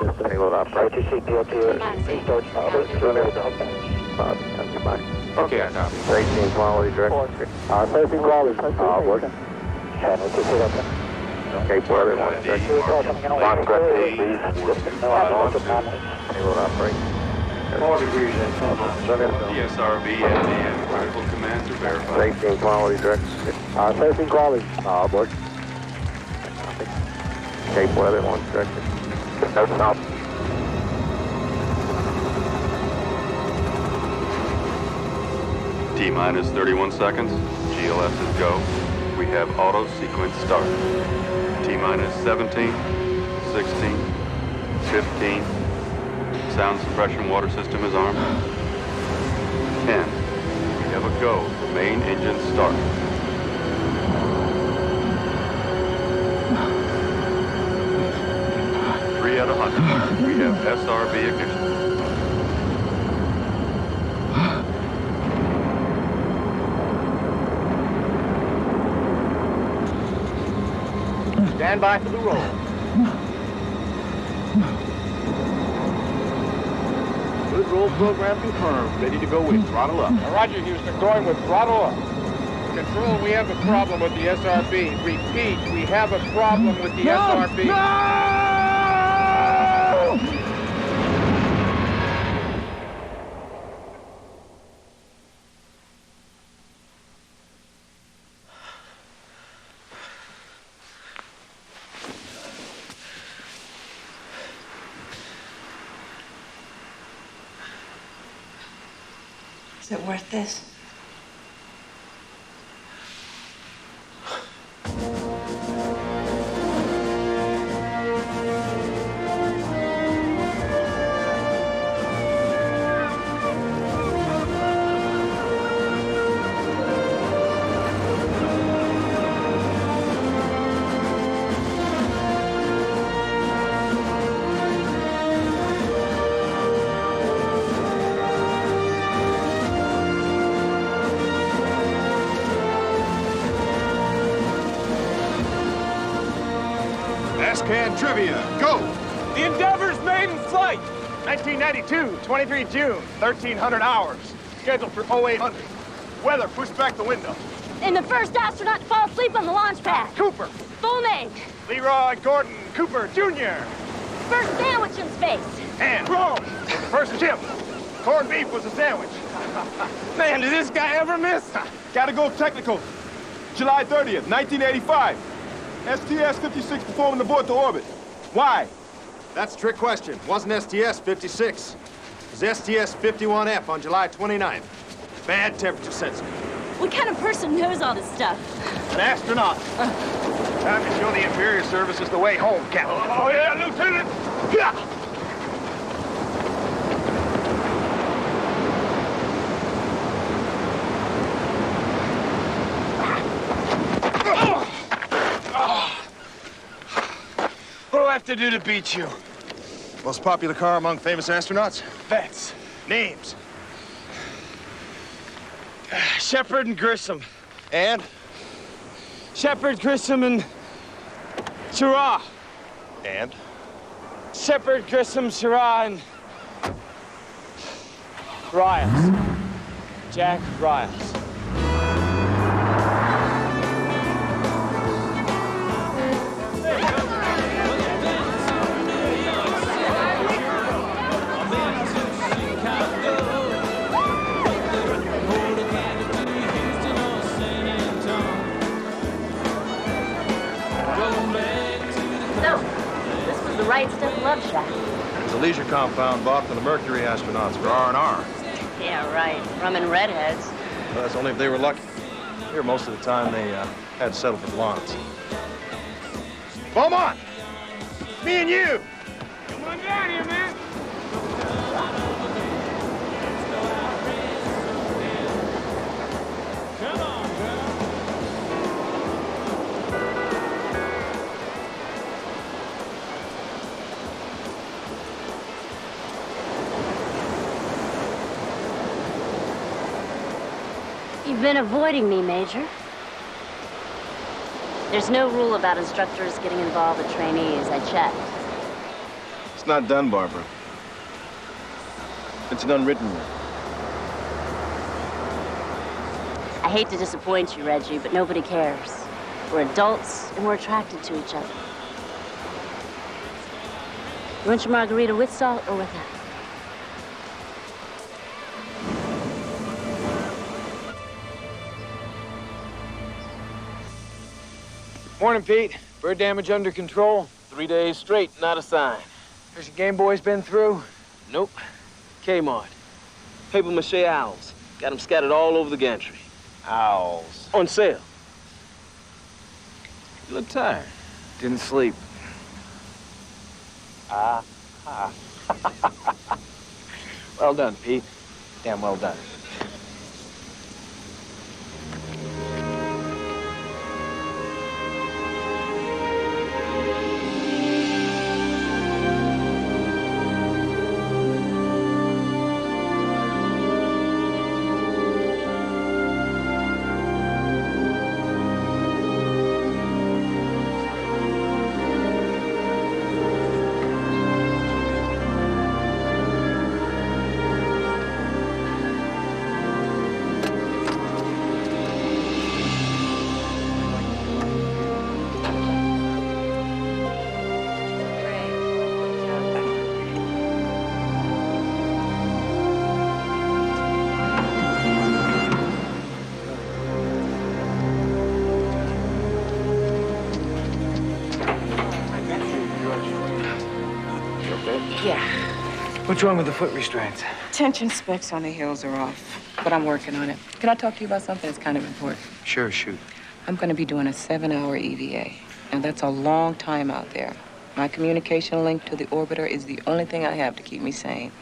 Payload operator. Okay, I copy. 18 quality direct. 13 quality. Board. Cape weather, 1 direct. Bancroft, please. Payload operator. 4 degrees and 2 knots. DSRB and critical commands are verified. 18 quality direct. 13 quality. Board. Cape weather, 1 direct. No stop. T-minus 31 seconds. GLS is go. We have auto sequence start. T-minus 17, 16, 15. Sound suppression water system is armed. 10. We have a go. Main engine start. At 100. We have SRB ignition. Stand by for the roll. Good roll program confirmed. Ready to go with throttle up. Roger, Houston. Going with throttle up. Control, we have a problem with the SRB. Repeat, we have a problem with the SRB. No! Is it worth this? Can trivia, go! The Endeavor's maiden flight! 1992, 23 June, 1,300 hours. Scheduled for 0800. Weather, push back the window. And the first astronaut to fall asleep on the launch pad. Cooper. Full name. Leroy Gordon Cooper, Jr. First sandwich in space. And Rome. First chip. Corned beef was a sandwich. Man, did this guy ever miss? Gotta go technical. July 30th, 1985. STS-56 performing abort to orbit. Why? That's a trick question. Wasn't STS-56. It was STS-51F on July 29th. Bad temperature sensor. What kind of person knows all this stuff? An astronaut. Time to show the Imperial Services the way home, Captain. Oh, yeah, Lieutenant! Yeah! What do I have to do to beat you? Most popular car among famous astronauts? Vets. Names. Shepard and Grissom. And? Shepard, Grissom, and Schirra. And? Shepard, Grissom, Schirra, and Riles. Jack Riles. The Right Stuff Love Shack. It's a leisure compound bought for the Mercury astronauts for R&R. Yeah, right. Rum and redheads. Well, that's only if they were lucky. Here, most of the time, they had to settle for blondes. Beaumont! Me and you! Come on down here, man. Come on, girl. You've been avoiding me, Major. There's no rule about instructors getting involved with trainees. I checked. It's not done, Barbara. It's an unwritten rule. I hate to disappoint you, Reggie, but nobody cares. We're adults, and we're attracted to each other. You want your margarita with salt or without? Morning, Pete. Bird damage under control? 3 days straight, not a sign. Has your Game Boys been through? Nope. Kmart. Paper mache owls. Got them scattered all over the gantry. Owls. On sale. You look tired. Didn't sleep. Well done, Pete. Damn well done. What's wrong with the foot restraints? Tension specs on the heels are off, but I'm working on it. Can I talk to you about something that's kind of important? Sure, shoot. I'm going to be doing a 7-hour EVA, and that's a long time out there. My communication link to the orbiter is the only thing I have to keep me sane.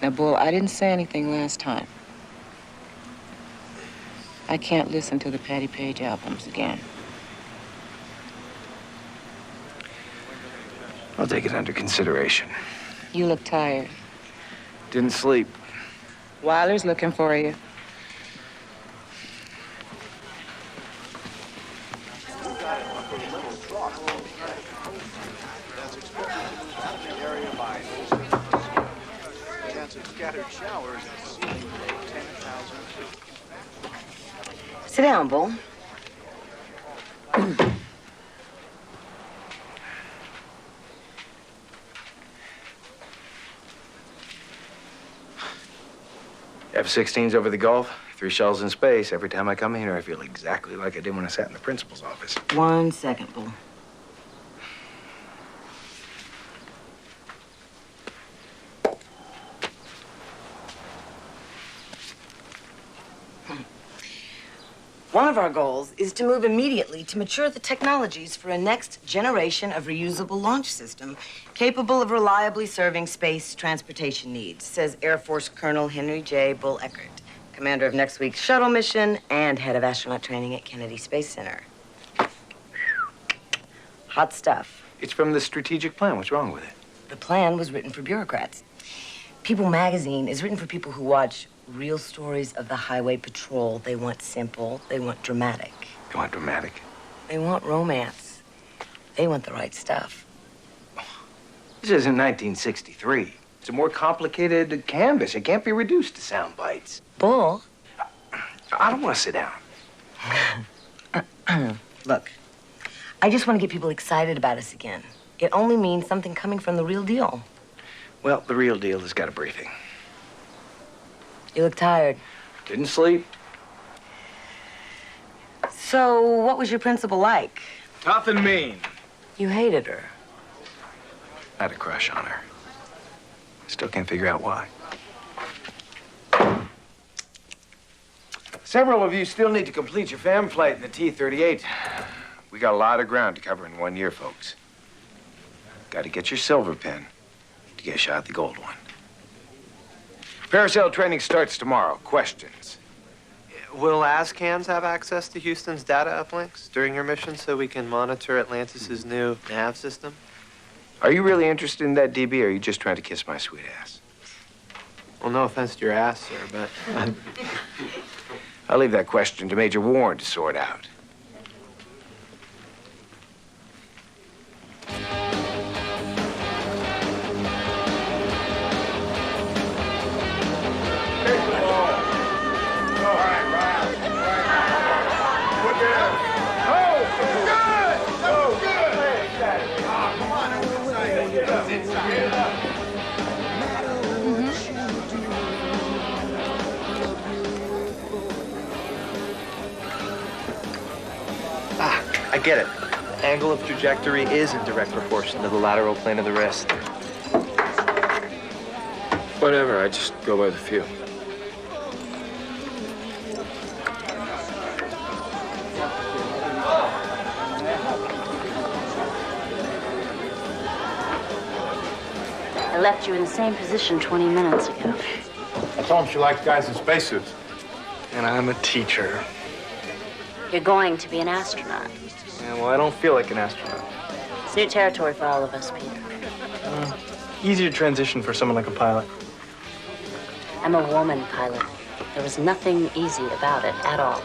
Now, Bull, I didn't say anything last time. I can't listen to the Patti Page albums again. I'll take it under consideration. You look tired. Didn't sleep. Weiler's looking for you. Sit down, Bull. F-16s over the Gulf, 3 shells in space. Every time I come in here, I feel exactly like I did when I sat in the principal's office. 1 second, Bull. One of our goals is to move immediately to mature the technologies for a next generation of reusable launch system capable of reliably serving space transportation needs, says Air Force Colonel Henry J. Bull Eckert, commander of next week's shuttle mission and head of astronaut training at Kennedy Space Center. Hot stuff. It's from the strategic plan. What's wrong with it? The plan was written for bureaucrats. People magazine is written for people who watch real stories of the highway patrol. They want simple. They want dramatic. You want dramatic? They want romance. They want the right stuff. This isn't 1963. It's a more complicated canvas. It can't be reduced to sound bites. Bull. I don't want to sit down. Look, I just want to get people excited about us again. It only means something coming from the real deal. Well, the real deal has got a briefing. You look tired. Didn't sleep. So, what was your principal like? Tough and mean. You hated her. I had a crush on her. Still can't figure out why. Several of you still need to complete your fam flight in the T-38. We got a lot of ground to cover in 1 year, folks. Got to get your silver pin to get a shot at the gold one. Parasail training starts tomorrow. Questions? Will ASCANs have access to Houston's data uplinks during your mission so we can monitor Atlantis's new nav system? Are you really interested in that, DB, or are you just trying to kiss my sweet ass? Well, no offense to your ass, sir, but... I'll leave that question to Major Warren to sort out. I get it. Angle of trajectory is in direct proportion to the lateral plane of the wrist. Whatever, I just go by the feel. I left you in the same position 20 minutes ago. I told him she likes guys in spacesuits. And I'm a teacher. You're going to be an astronaut. Yeah, well, I don't feel like an astronaut. It's new territory for all of us, Peter. Easier transition for someone like a pilot. I'm a woman pilot. There was nothing easy about it at all.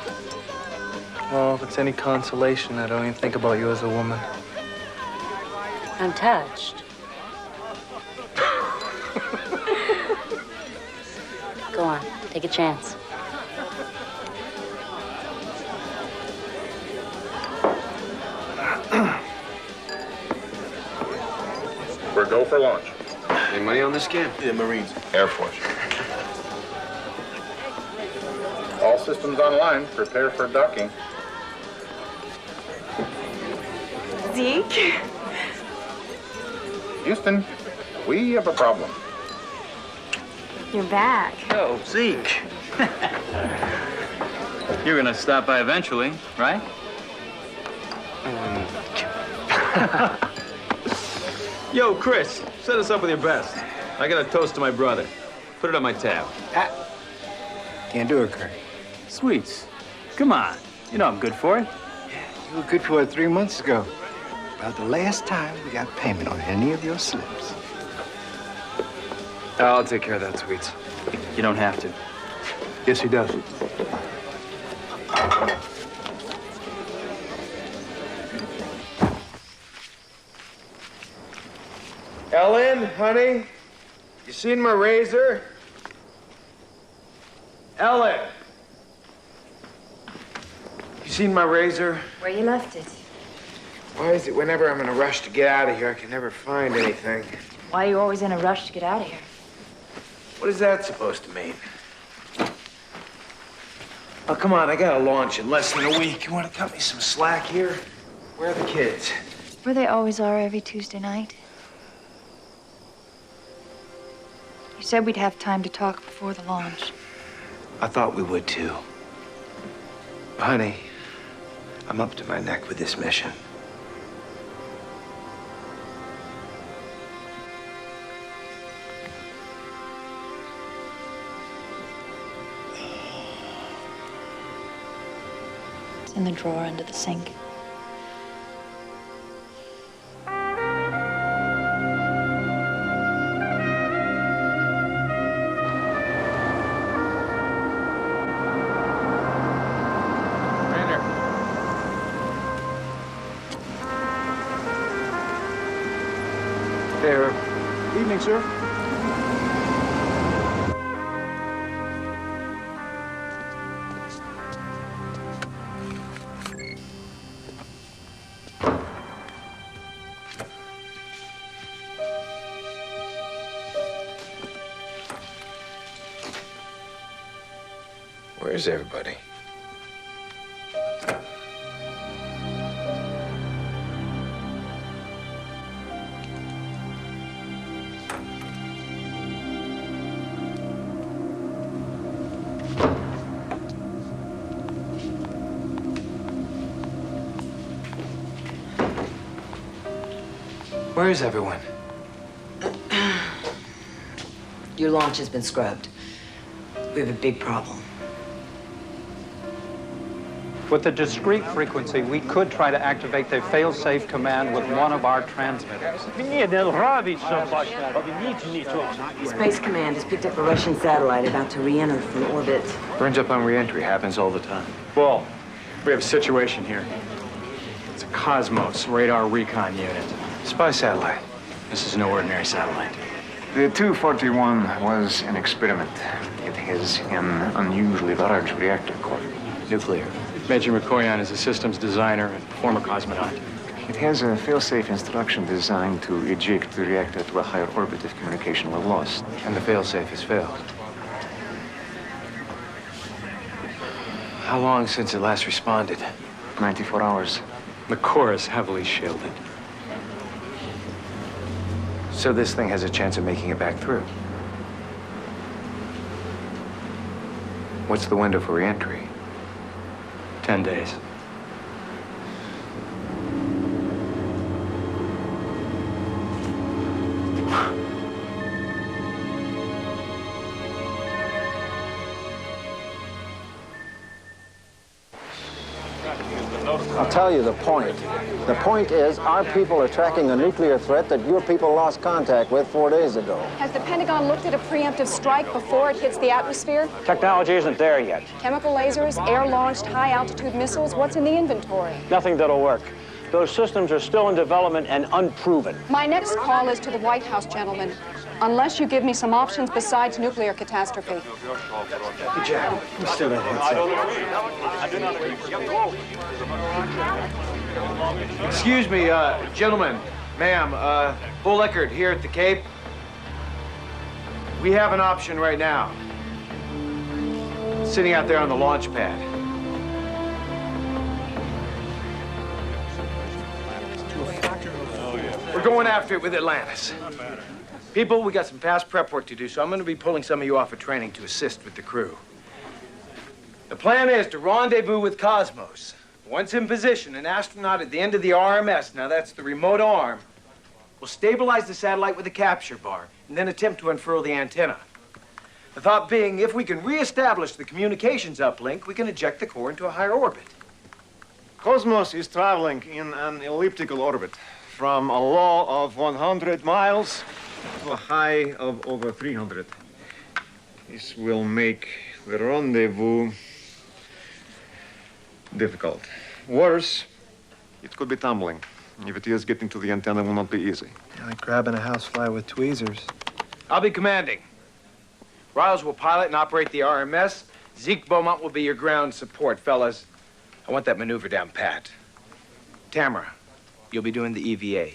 Well, if it's any consolation, I don't even think about you as a woman. I'm touched. Go on, take a chance. We're go for launch. Any money on this kid? The Marines. Air Force. All systems online. Prepare for docking. Zeke? Houston, we have a problem. You're back. Oh, Zeke. You're gonna stop by eventually, right? Yo, Chris, set us up with your best. I got a toast to my brother. Put it on my tab. Can't do it, Kurt. Sweets. Come on. You know I'm good for it. You were good for it 3 months ago. About the last time we got payment on any of your slips. I'll take care of that, Sweets. You don't have to. Yes, he does. Ellen, honey, you seen my razor? Ellen! You seen my razor? Where you left it. Why is it whenever I'm in a rush to get out of here, I can never find anything? Why are you always in a rush to get out of here? What is that supposed to mean? Oh, come on, I gotta launch in less than a week. You wanna cut me some slack here? Where are the kids? Where they always are every Tuesday night. You said we'd have time to talk before the launch. I thought we would, too. Honey, I'm up to my neck with this mission. It's in the drawer under the sink. Evening, sir. Where's everybody? Where is everyone? Your launch has been scrubbed. We have a big problem. With a discrete frequency, we could try to activate the fail-safe command with one of our transmitters. Space Command has picked up a Russian satellite about to re-enter from orbit. Burns up on re-entry. Happens all the time. Bull, we have a situation here. It's a Cosmos radar recon unit. Spy satellite. This is no ordinary satellite. The 241 was an experiment. It has an unusually large reactor core. Nuclear. Major McCoyan is a systems designer and former cosmonaut. It has a fail-safe instruction designed to eject the reactor to a higher orbit if communication were lost. And the fail-safe has failed. How long since it last responded? 94 hours. The core is heavily shielded. So this thing has a chance of making it back through. What's the window for re-entry? 10 days. I'll tell you the point. The point is our people are tracking a nuclear threat that your people lost contact with 4 days ago. Has the Pentagon looked at a preemptive strike before it hits the atmosphere? Technology isn't there yet. Chemical lasers, air-launched high-altitude missiles, what's in the inventory? Nothing that'll work. Those systems are still in development and unproven. My next call is to the White House, gentlemen. Unless you give me some options besides nuclear catastrophe. Hey, Jack, let's still that headset. Excuse me, gentlemen, ma'am, Bull Eckert here at the Cape. We have an option right now. Sitting out there on the launch pad. We're going after it with Atlantis. People, we got some past prep work to do, so I'm going to be pulling some of you off of training to assist with the crew. The plan is to rendezvous with Cosmos. Once in position, an astronaut at the end of the RMS, now that's the remote arm, will stabilize the satellite with a capture bar and then attempt to unfurl the antenna. The thought being, if we can reestablish the communications uplink, we can eject the core into a higher orbit. Cosmos is traveling in an elliptical orbit from a low of 100 miles to a high of over 300. This will make the rendezvous difficult. Worse, it could be tumbling. If it is, getting to the antenna will not be easy. Like grabbing a housefly with tweezers. I'll be commanding. Riles will pilot and operate the RMS. Zeke Beaumont will be your ground support, fellas. I want that maneuver down pat. Tamara, you'll be doing the EVA.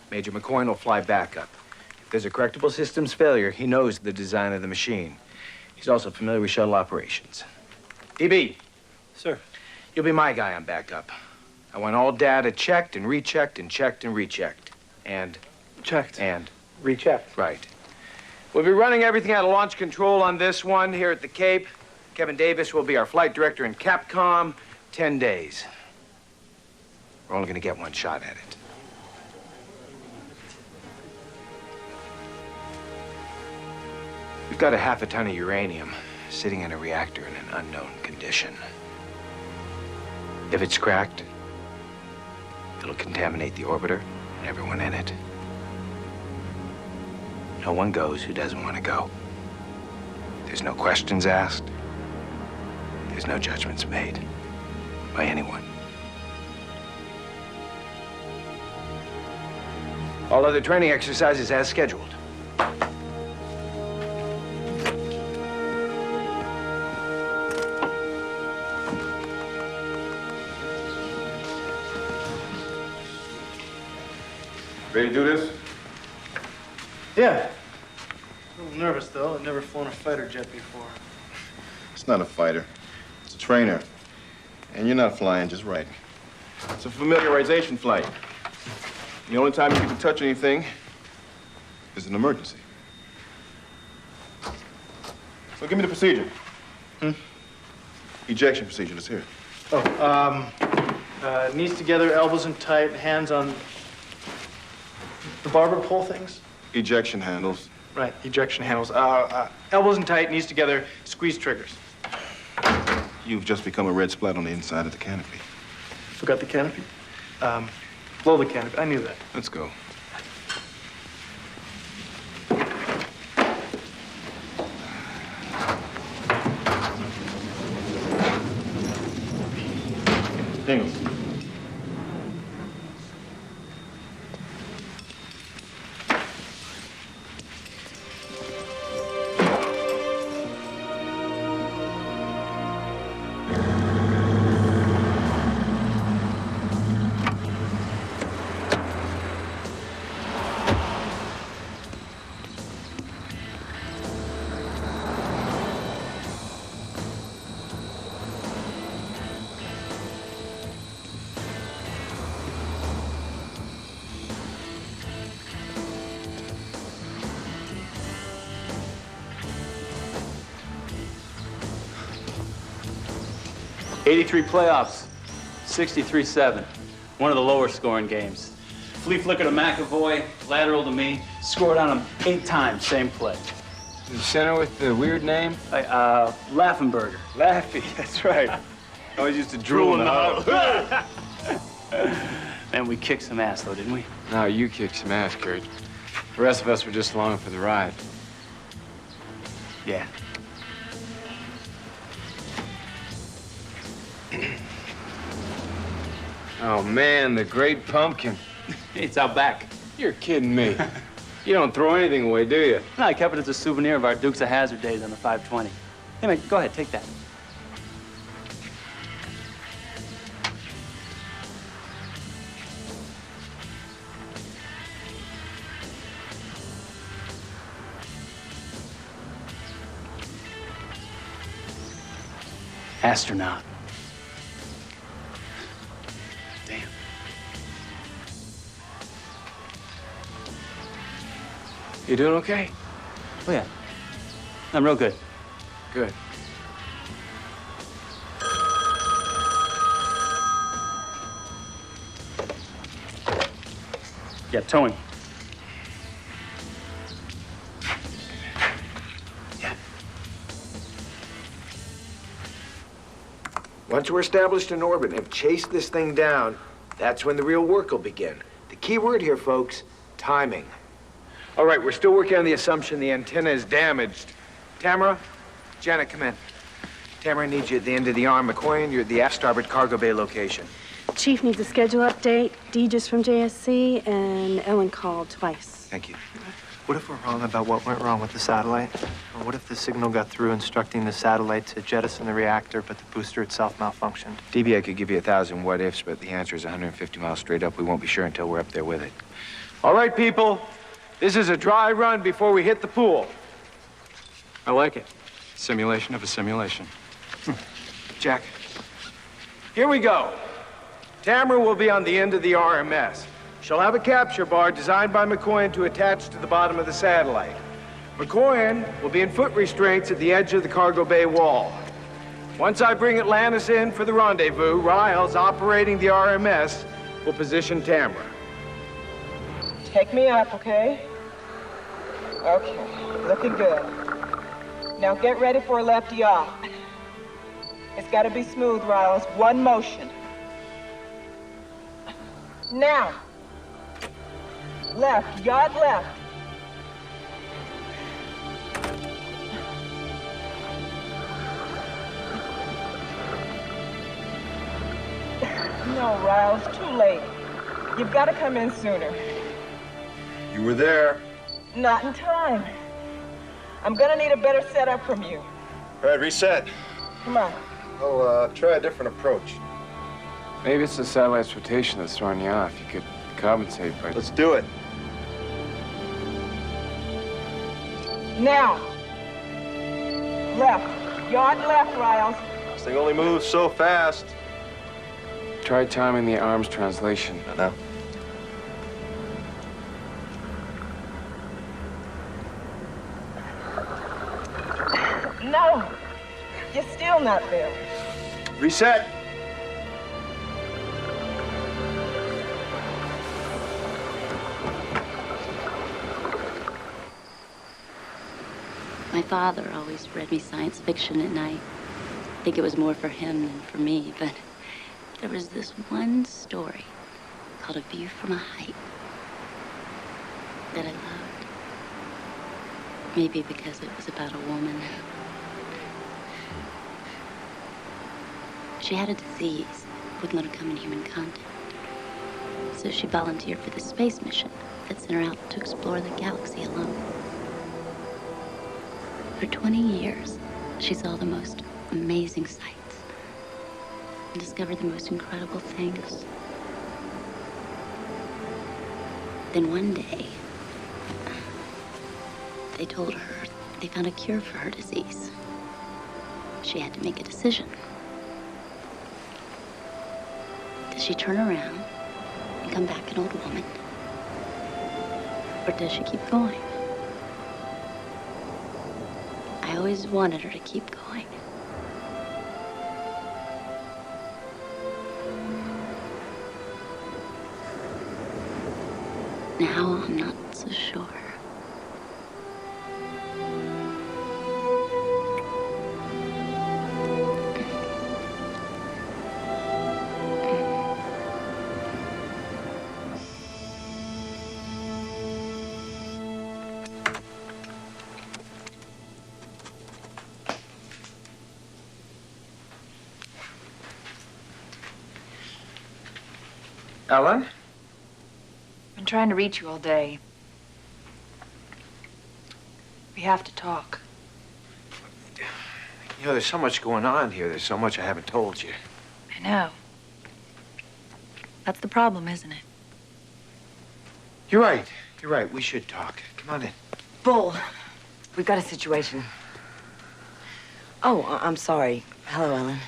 Major McCoy will fly backup. If there's a correctable systems failure, he knows the design of the machine. He's also familiar with shuttle operations. DB. Sir. You'll be my guy on backup. I want all data checked and rechecked and checked and rechecked. And? Checked. And? Rechecked. Right. We'll be running everything out of launch control on this one here at the Cape. Kevin Davis will be our flight director in Capcom. 10 days. We're only going to get one shot at it. We've got a half a ton of uranium sitting in a reactor in an unknown condition. If it's cracked, it'll contaminate the orbiter and everyone in it. No one goes who doesn't want to go. There's no questions asked. There's no judgments made by anyone. All other training exercises as scheduled. Ready to do this? Yeah. A little nervous, though. I've never flown a fighter jet before. It's not a fighter. It's a trainer. And you're not flying just right. It's a familiarization flight. The only time you get to touch anything is an emergency. So give me the procedure. Ejection procedure, let's hear it. Oh, knees together, elbows in tight, hands on the barber pole things? Ejection handles. Right, ejection handles. Elbows in tight, knees together, squeeze triggers. You've just become a red splat on the inside of the canopy. Forgot the canopy? Blow the canopy. I knew that. Let's go. Dingles. '83 playoffs, 63-7. One of the lower scoring games. Flea flicker to McAvoy, lateral to me, scored on him 8 times, same play. The center with the weird name? Laffenberger. Laffy, that's right. I always used to drool in the huddle. Man, we kicked some ass, though, didn't we? No, you kicked some ass, Kurt. The rest of us were just along for the ride. Yeah. Oh, man, the great pumpkin. It's out back. You're kidding me. You don't throw anything away, do you? No, I kept it as a souvenir of our Dukes of Hazzard days on the 520. Hey, man, go ahead, take that. Astronaut. Damn. You doing okay? Oh, yeah. I'm real good. Good. Yeah, towing. Once we're established in orbit and have chased this thing down, that's when the real work will begin. The key word here, folks, timing. All right, we're still working on the assumption the antenna is damaged. Tamara, Janet, come in. Tamara needs you at the end of the arm. McCoy, you're at the aft starboard cargo bay location. Chief needs a schedule update, D just from JSC, and Ellen called twice. Thank you. What if we're wrong about what went wrong with the satellite? Or what if the signal got through instructing the satellite to jettison the reactor, but the booster itself malfunctioned? DB, I could give you 1,000 what-ifs, but the answer is 150 miles straight up. We won't be sure until we're up there with it. All right, people. This is a dry run before we hit the pool. I like it. Simulation of a simulation. Jack. Here we go. Tamara will be on the end of the RMS. She'll have a capture bar designed by McCoy to attach to the bottom of the satellite. McCoy will be in foot restraints at the edge of the cargo bay wall. Once I bring Atlantis in for the rendezvous, Riles, operating the RMS, will position Tamara. Take me up, okay? Okay, looking good. Now get ready for a left yaw. It's got to be smooth, Riles. One motion. Now. Left, yacht left. No, Riles, too late. You've got to come in sooner. You were there. Not in time. I'm gonna need a better setup from you. All right, reset. Come on. I'll try a different approach. Maybe it's the satellite's rotation that's throwing you off. You could compensate by... Let's do it. Now. Left. Yacht left, Riles. This thing only moves so fast. Try timing the arms translation. No. No. You're still not there. Reset. My father always read me science fiction at night. I think it was more for him than for me, but there was this one story called A View from a Height that I loved. Maybe because it was about a woman. She had a disease, wouldn't let her come in human contact. So she volunteered for the space mission that sent her out to explore the galaxy alone. For 20 years, she saw the most amazing sights and discovered the most incredible things. Then one day, they told her they found a cure for her disease. She had to make a decision. Does she turn around and come back an old woman? Or does she keep going? I always wanted her to keep going. Now I'm not so sure. Ellen? I've been trying to reach you all day. We have to talk. You know, there's so much going on here. There's so much I haven't told you. I know. That's the problem, isn't it? You're right. You're right. We should talk. Come on in. Bull, we've got a situation. Oh, I'm sorry. Hello, Ellen.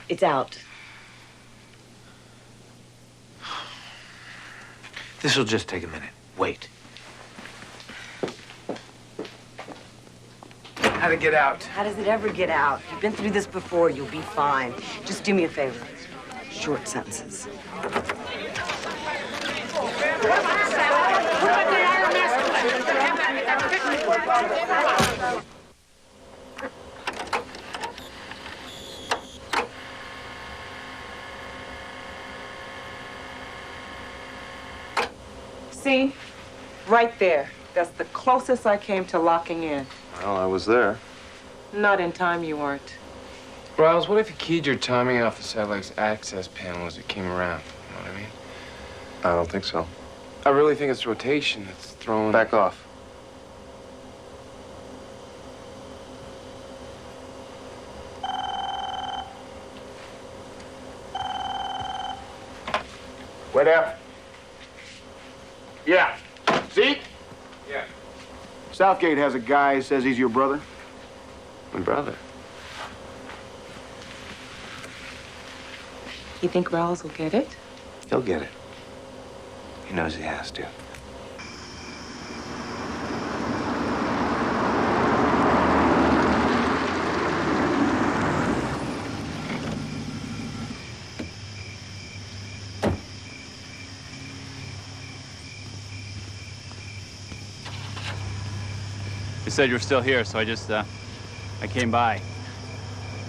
It's out. This'll just take a minute. Wait. How'd it get out? How does it ever get out? You've been through this before. You'll be fine. Just do me a favor. Short sentences. See? Right there. That's the closest I came to locking in. Well, I was there. Not in time, you weren't. Riles, what if you keyed your timing off the satellite's access panel as it came around? You know what I mean? I don't think so. I really think it's rotation that's throwing... Back off. Wait out. Yeah. Zeke? Yeah. Southgate has a guy who says he's your brother. My brother. You think Riles will get it? He'll get it. He knows he has to. They said you were still here, so I came by.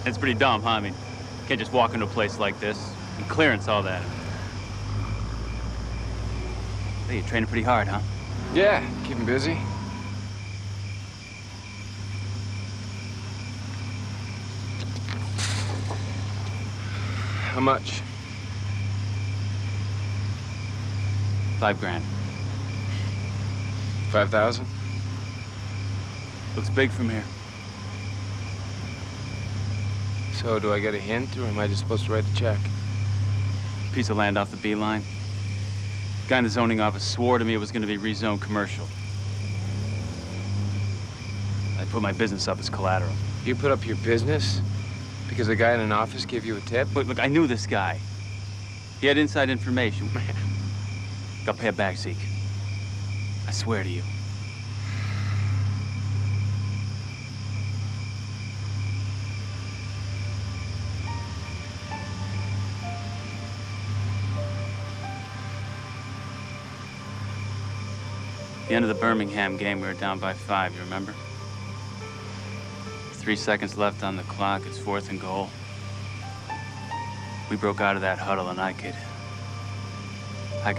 It's pretty dumb, huh? I mean, you can't just walk into a place like this and clearance all that. Hey, you're training pretty hard, huh? Yeah, keeping busy. How much? $5 grand. 5,000? Looks big from here. So, do I get a hint, or am I just supposed to write the check? Piece of land off the B line. Guy in the zoning office swore to me it was going to be rezoned commercial. I put my business up as collateral. You put up your business? Because a guy in an office gave you a tip? Look, I knew this guy. He had inside information. Got to pay it back, Zeke. I swear to you. At the end of the Birmingham game, we were down by 5, you remember? 3 seconds left on the clock, it's 4th and goal. We broke out of that huddle and I could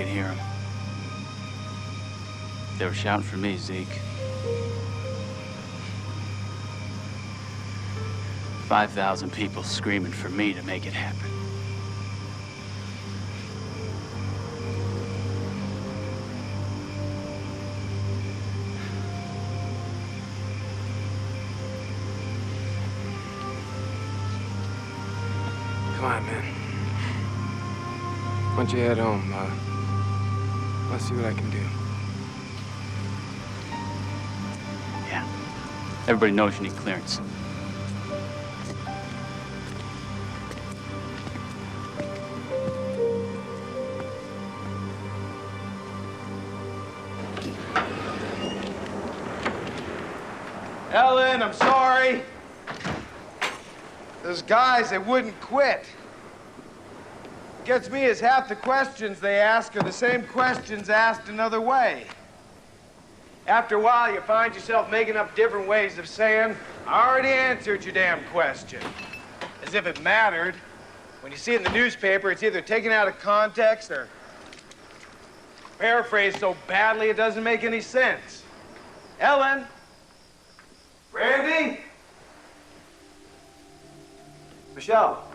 hear them. They were shouting for me, Zeke. 5,000 people screaming for me to make it happen. Come on, man. Why don't you head home? I'll see what I can do. Yeah. Everybody knows you need clearance. Ellen, I'm sorry. Those guys, they wouldn't quit. Gets me is half the questions they ask are the same questions asked another way. After a while, you find yourself making up different ways of saying, I already answered your damn question. As if it mattered. When you see it in the newspaper, it's either taken out of context or paraphrased so badly it doesn't make any sense. Ellen? Randy? Michelle?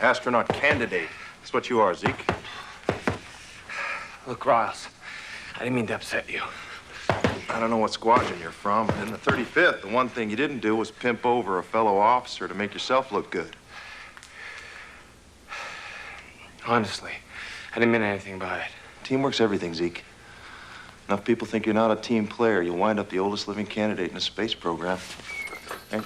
Astronaut candidate. That's what you are, Zeke. Look, Riles, I didn't mean to upset you. I don't know what squadron you're from, but in the 35th, the one thing you didn't do was pimp over a fellow officer to make yourself look good. Honestly, I didn't mean anything by it. Teamwork's everything, Zeke. Enough people think you're not a team player, you'll wind up the oldest living candidate in the space program. Hey?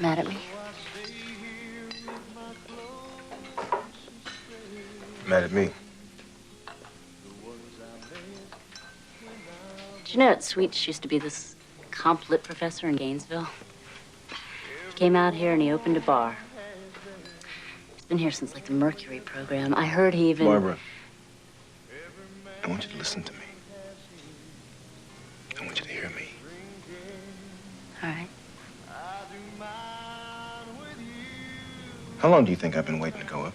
Mad at me? Mad at me? Did you know at Sweets used to be this comp lit professor in Gainesville? He came out here and he opened a bar. He's been here since like the Mercury program. I heard he even... Barbara, I want you to listen to me. I want you to hear me. All right. How long do you think I've been waiting to go up?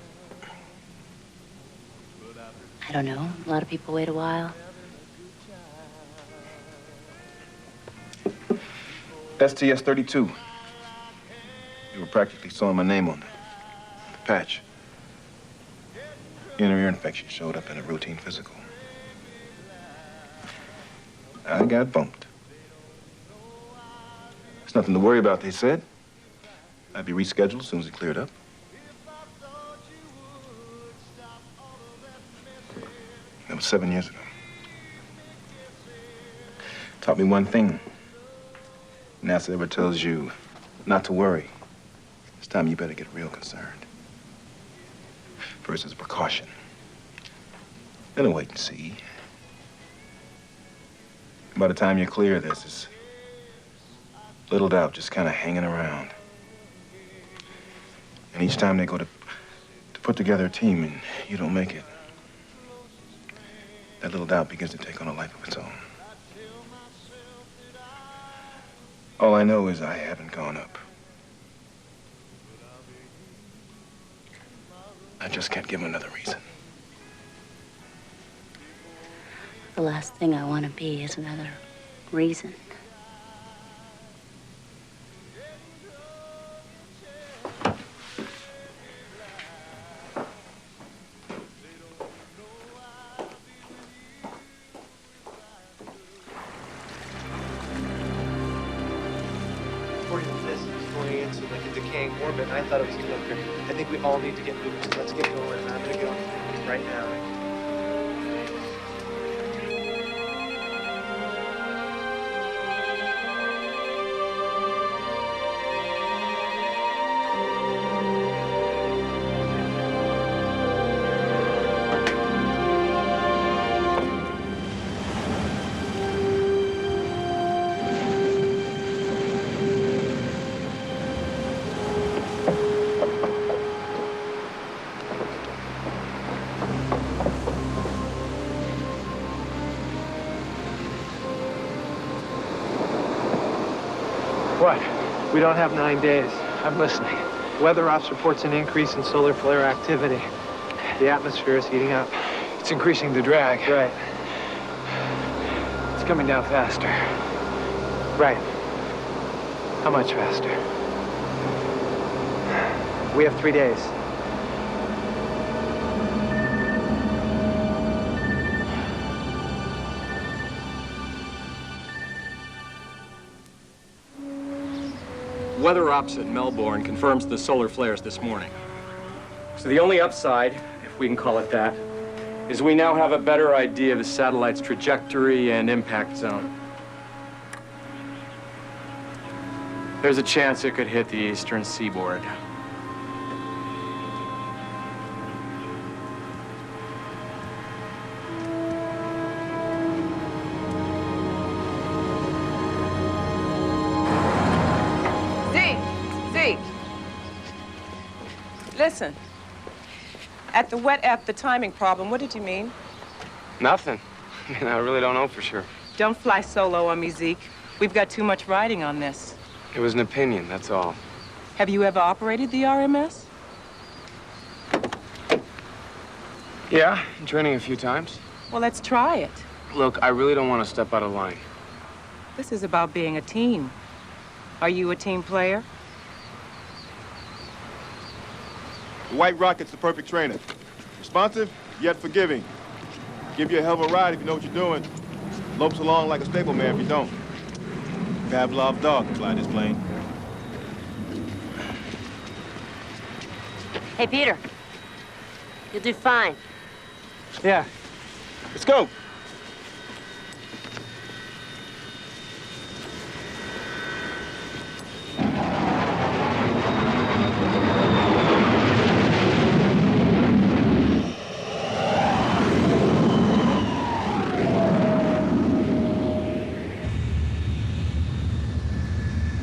I don't know. A lot of people wait a while. STS-32. You were practically sawing my name on the patch. Inner ear infection showed up in a routine physical. I got bumped. There's nothing to worry about, they said. I'd be rescheduled as soon as it cleared up. That was 7 years ago. Taught me one thing. NASA ever tells you not to worry. This time you better get real concerned. First as a precaution. Then a wait and see. By the time you're clear, there's this little doubt just kind of hanging around. And each time they go to put together a team and you don't make it, that little doubt begins to take on a life of its own. All I know is I haven't gone up. I just can't give them another reason. The last thing I want to be is another reason. going into like a decaying orbit, and I thought it was nuclear. I think we all need to get moving, so let's get going, and I'm gonna get on the thing right now. What? We don't have 9 days. I'm listening. Weather Ops reports an increase in solar flare activity. The atmosphere is heating up. It's increasing the drag. Right. It's coming down faster. Right. How much faster? We have 3 days. Weather Ops at Melbourne confirms the solar flares this morning. So the only upside, if we can call it that, is we now have a better idea of the satellite's trajectory and impact zone. There's a chance it could hit the eastern seaboard. Listen, at the wet F, the timing problem, what did you mean? Nothing. I really don't know for sure. Don't fly solo on me, Zeke. We've got too much riding on this. It was an opinion, that's all. Have you ever operated the RMS? Yeah, I'm training a few times. Well, let's try it. Look, I really don't want to step out of line. This is about being a team. Are you a team player? The White Rocket's the perfect trainer. Responsive, yet forgiving. Give you a hell of a ride if you know what you're doing. Lopes along like a stable man if you don't. Pavlov's dog can fly this plane. Hey, Peter. You'll do fine. Yeah. Let's go.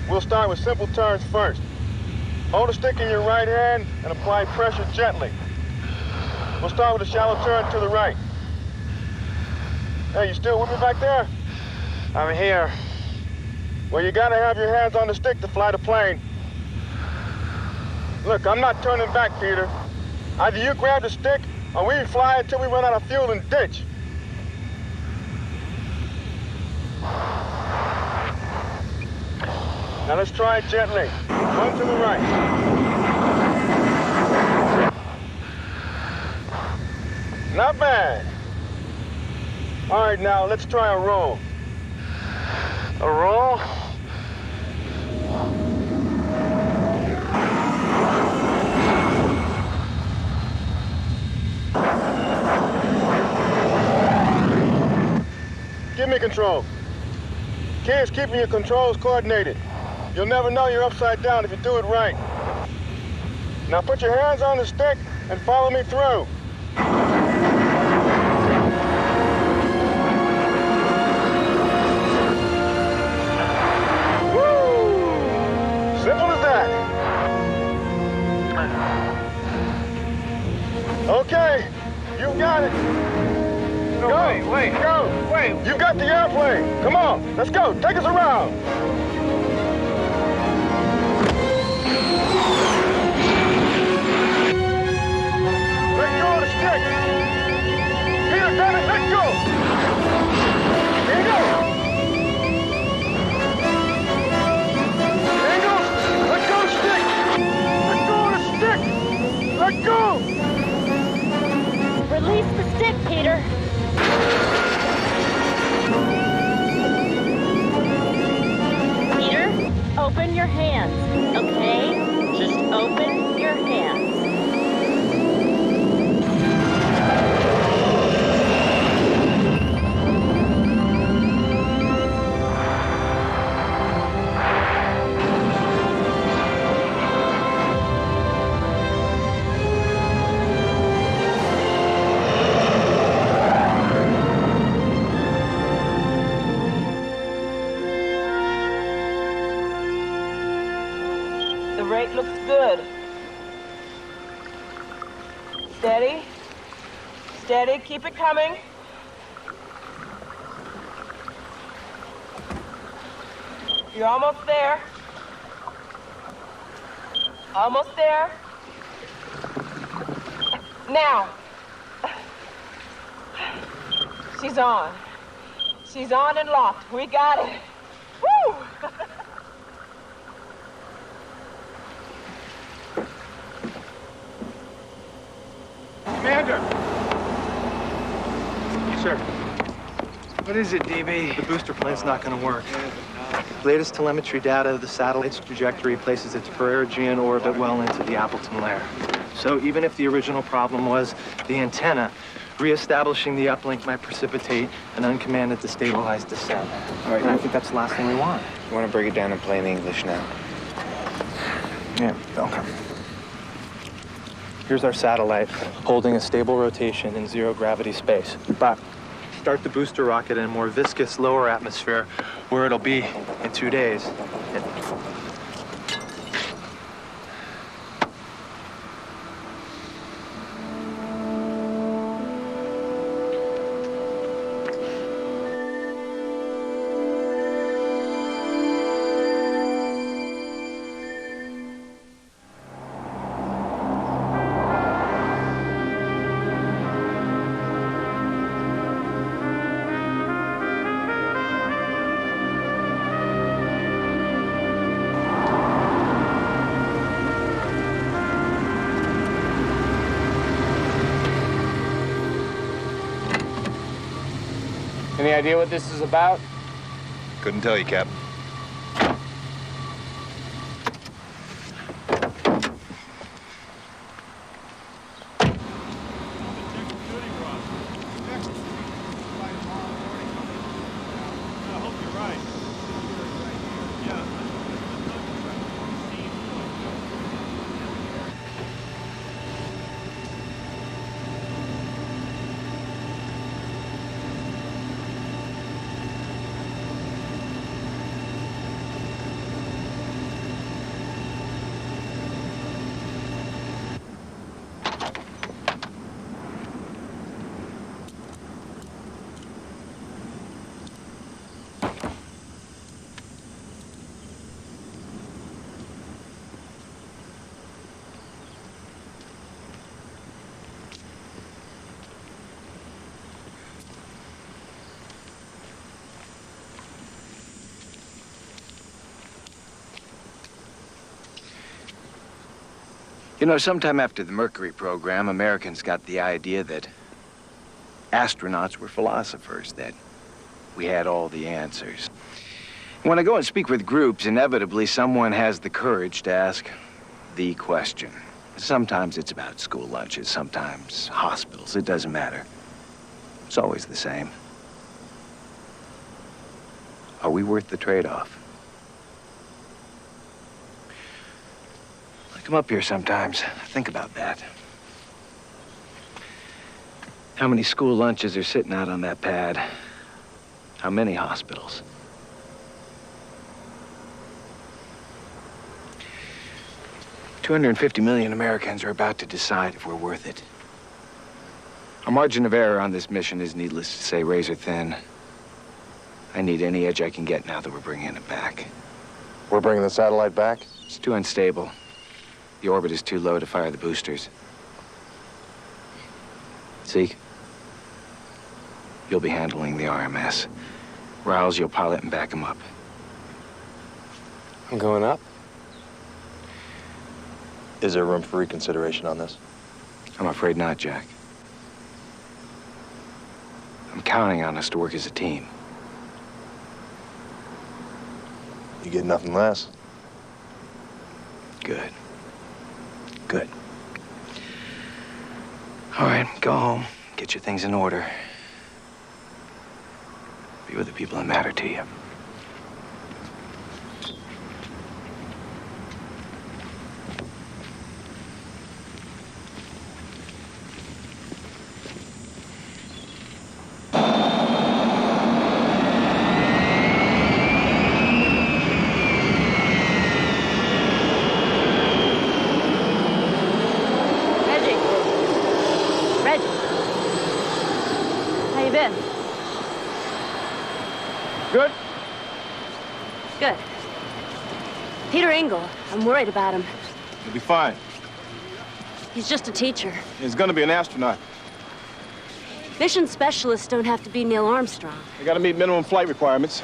We'll start with simple turns first. Hold the stick in your right hand and apply pressure gently. We'll start with a shallow turn to the right. Hey, you still with me back there? I'm here. Well, you gotta have your hands on the stick to fly the plane. Look, I'm not turning back, Peter. Either you grab the stick or we fly until we run out of fuel and ditch. Now let's try it gently. One to the right. Not bad. All right, now let's try a roll. A roll? Give me control. Kids, keeping your controls coordinated. You'll never know you're upside down if you do it right. Now put your hands on the stick and follow me through. Woo! Simple as that. Okay, you got it. No, go, wait. Go. Wait. You got the airplane. Come on, let's go. Take us around. Let go of the stick. Peter, damn it, let go. There you go. There you go. Let go of the stick. Let go of the stick. Let go. Release the stick, Peter. rate looks good. Steady. Steady, keep it coming. You're almost there. Almost there. Now. She's on. She's on and locked. We got it. Woo! Commander! Sure. What is it, DB? The booster plane's not going to work. Latest telemetry data of the satellite's trajectory places its perigee orbit well into the Appleton layer. So even if the original problem was the antenna, reestablishing the uplink might precipitate an uncommanded destabilized descent. All right, and I think that's the last thing we want. You want to break it down in plain English now? Yeah, okay. Here's our satellite holding a stable rotation in zero gravity space. But start the booster rocket in a more viscous lower atmosphere where it'll be in 2 days. Any idea what this is about? Couldn't tell you, Cap. You know, sometime after the Mercury program, Americans got the idea that astronauts were philosophers, that we had all the answers. When I go and speak with groups, inevitably someone has the courage to ask the question. Sometimes it's about school lunches, sometimes hospitals. It doesn't matter. It's always the same. Are we worth the trade-off? I come up here sometimes. Think about that. How many school lunches are sitting out on that pad? How many hospitals? $250 million Americans are about to decide if we're worth it. Our margin of error on this mission is, needless to say, razor thin. I need any edge I can get now that we're bringing it back. We're bringing the satellite back? It's too unstable. The orbit is too low to fire the boosters. Zeke, you'll be handling the RMS. Riles, you'll pilot and back him up. I'm going up? Is there room for reconsideration on this? I'm afraid not, Jack. I'm counting on us to work as a team. You get nothing less. Good. Good. All right, go home. Get your things in order. Be with the people that matter to you. Good? Good. Peter Engel, I'm worried about him. You'll be fine. He's just a teacher. He's gonna be an astronaut. Mission specialists don't have to be Neil Armstrong. They gotta meet minimum flight requirements.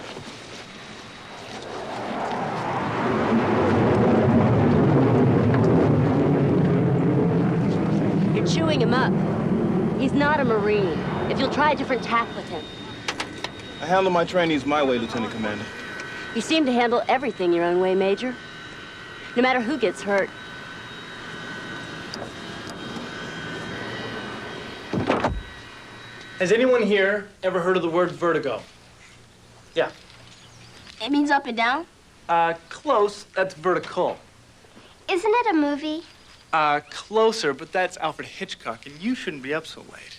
You're chewing him up. He's not a Marine. If you'll try a different tack with him. I handle my trainees my way, Lieutenant Commander. You seem to handle everything your own way, Major. No matter who gets hurt. Has anyone here ever heard of the word vertigo? Yeah. It means up and down? Close. That's vertical. Isn't it a movie? Closer, but that's Alfred Hitchcock, and you shouldn't be up so late.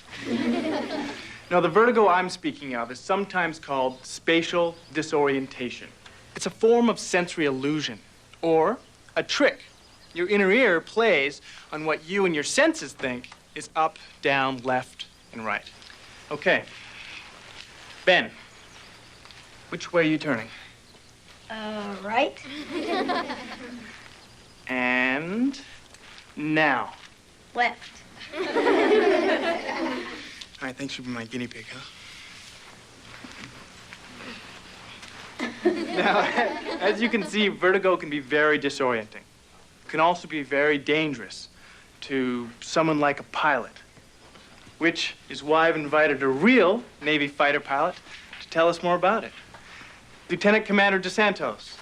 No, the vertigo I'm speaking of is sometimes called spatial disorientation. It's a form of sensory illusion, or a trick. Your inner ear plays on what you and your senses think is up, down, left, and right. Okay. Ben, which way are you turning? Right? And now. Left. All right, thanks for being my guinea pig, huh? Now, as you can see, vertigo can be very disorienting. It can also be very dangerous to someone like a pilot, which is why I've invited a real Navy fighter pilot to tell us more about it. Lieutenant Commander DeSantos.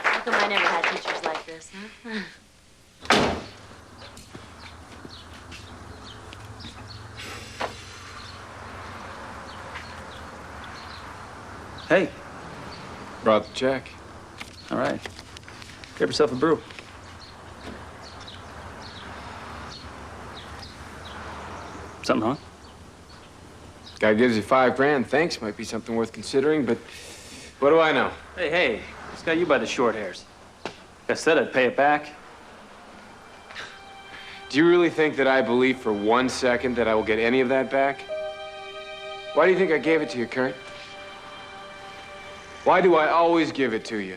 How come I never had teachers like this, huh? Hey. Brought the check. All right. Grab yourself a brew. Something, huh? Guy gives you $5 grand. Thanks. Might be something worth considering, but what do I know? Hey, this got you by the short hairs. I said I'd pay it back. Do you really think that I believe for 1 second that I will get any of that back? Why do you think I gave it to you, Kurt? Why do I always give it to you?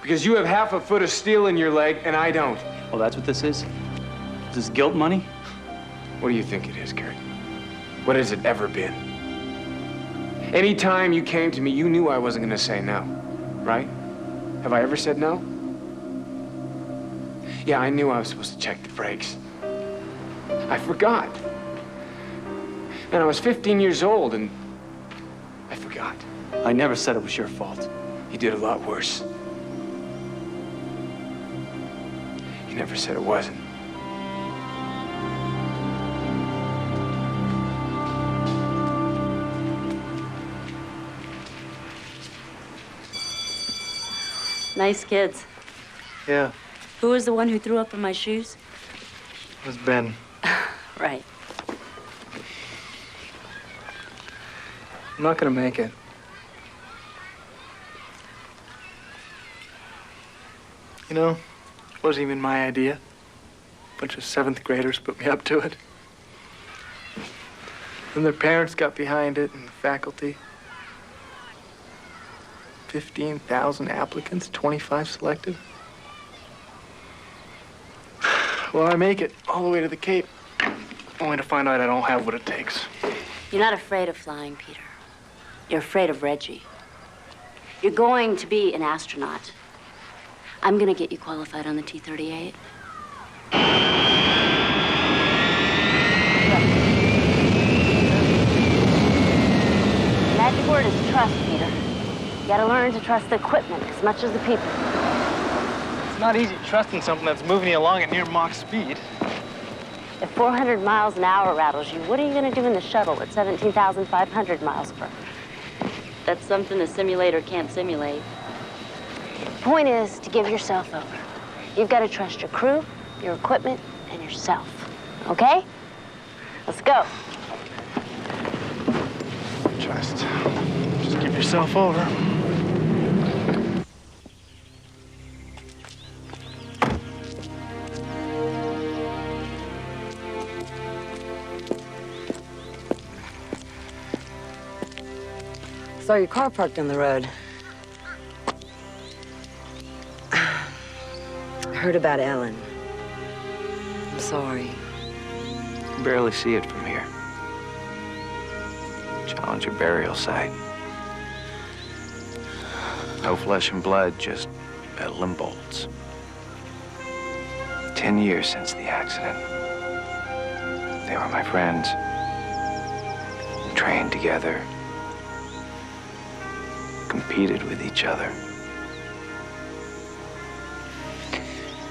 Because you have half a foot of steel in your leg and I don't. Well, that's what this is? Is this guilt money? What do you think it is, Kurt? What has it ever been? Any time you came to me, you knew I wasn't gonna say no, right? Have I ever said no? Yeah, I knew I was supposed to check the brakes. I forgot. And I was 15 years old and I forgot. I never said it was your fault. You did a lot worse. You never said it wasn't. Nice kids. Yeah, Who was the one who threw up in my shoes? it was Ben. Right. I'm not gonna make it. You know, it wasn't even my idea. A bunch of 7th graders put me up to it. Then their parents got behind it and the faculty. 15,000 applicants, 25 selected. Well, I make it all the way to the Cape, only to find out I don't have what it takes. You're not afraid of flying, Peter. You're afraid of Reggie. You're going to be an astronaut. I'm gonna get you qualified on the T-38. The magic word is trust, Peter. You gotta learn to trust the equipment as much as the people. It's not easy trusting something that's moving you along at near Mach speed. If 400 miles an hour rattles you, what are you gonna do in the shuttle at 17,500 miles per hour? That's something a simulator can't simulate. The point is to give yourself over. You've got to trust your crew, your equipment, and yourself. Okay? Let's go. Trust. Just give yourself over. Saw your car parked on the road. Heard about Ellen. I'm sorry. You can barely see it from here. Challenger burial site. No flesh and blood, just metal and bolts. 10 years since the accident. They were my friends. Trained together. Competed with each other.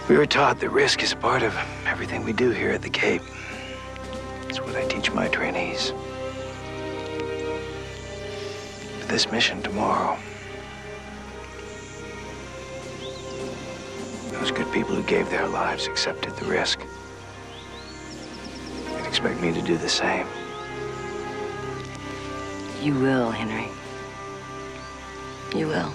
We were taught that risk is a part of everything we do here at the Cape. It's what I teach my trainees. But this mission tomorrow, those good people who gave their lives accepted the risk. They'd expect me to do the same. You will, Henry. You will.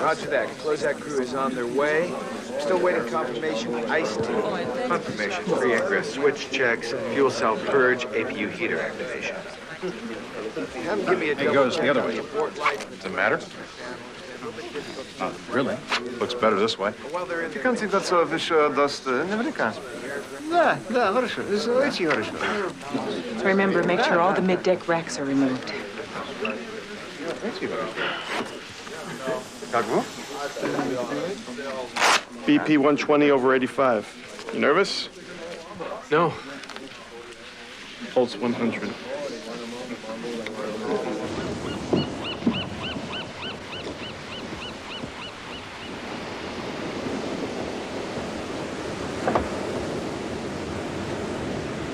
Roger that. Closeout crew is on their way. Still waiting confirmation. Iced confirmation. Pre-ingress switch checks, fuel cell purge, APU heater activation. Have them give me a It goes the other way. Does it matter? Not really. Looks better this way. Ty kan zich dat zo even dost Amerikaans. Да, да, хорошо. Очень хорошо. Remember, make sure all the mid-deck racks are removed. BP 120 over 85. You nervous? No. Pulse 100.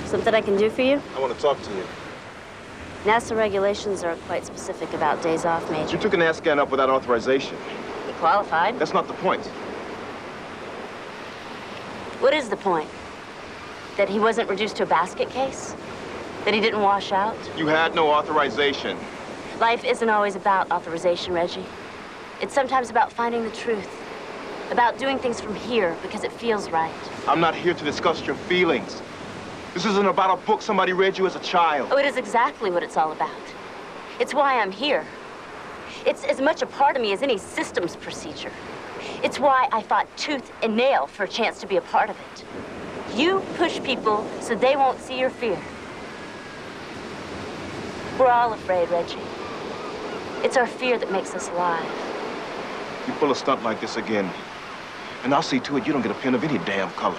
Something I can do for you? I want to talk to you. NASA regulations are quite specific about days off, Major. You took an ass scan up without authorization. He qualified. That's not the point. What is the point? That he wasn't reduced to a basket case? That he didn't wash out? You had no authorization. Life isn't always about authorization, Reggie. It's sometimes about finding the truth. About doing things from here because it feels right. I'm not here to discuss your feelings. This isn't about a book somebody read you as a child. Oh, it is exactly what it's all about. It's why I'm here. It's as much a part of me as any systems procedure. It's why I fought tooth and nail for a chance to be a part of it. You push people so they won't see your fear. We're all afraid, Reggie. It's our fear that makes us alive. You pull a stunt like this again, and I'll see to it you don't get a pin of any damn color.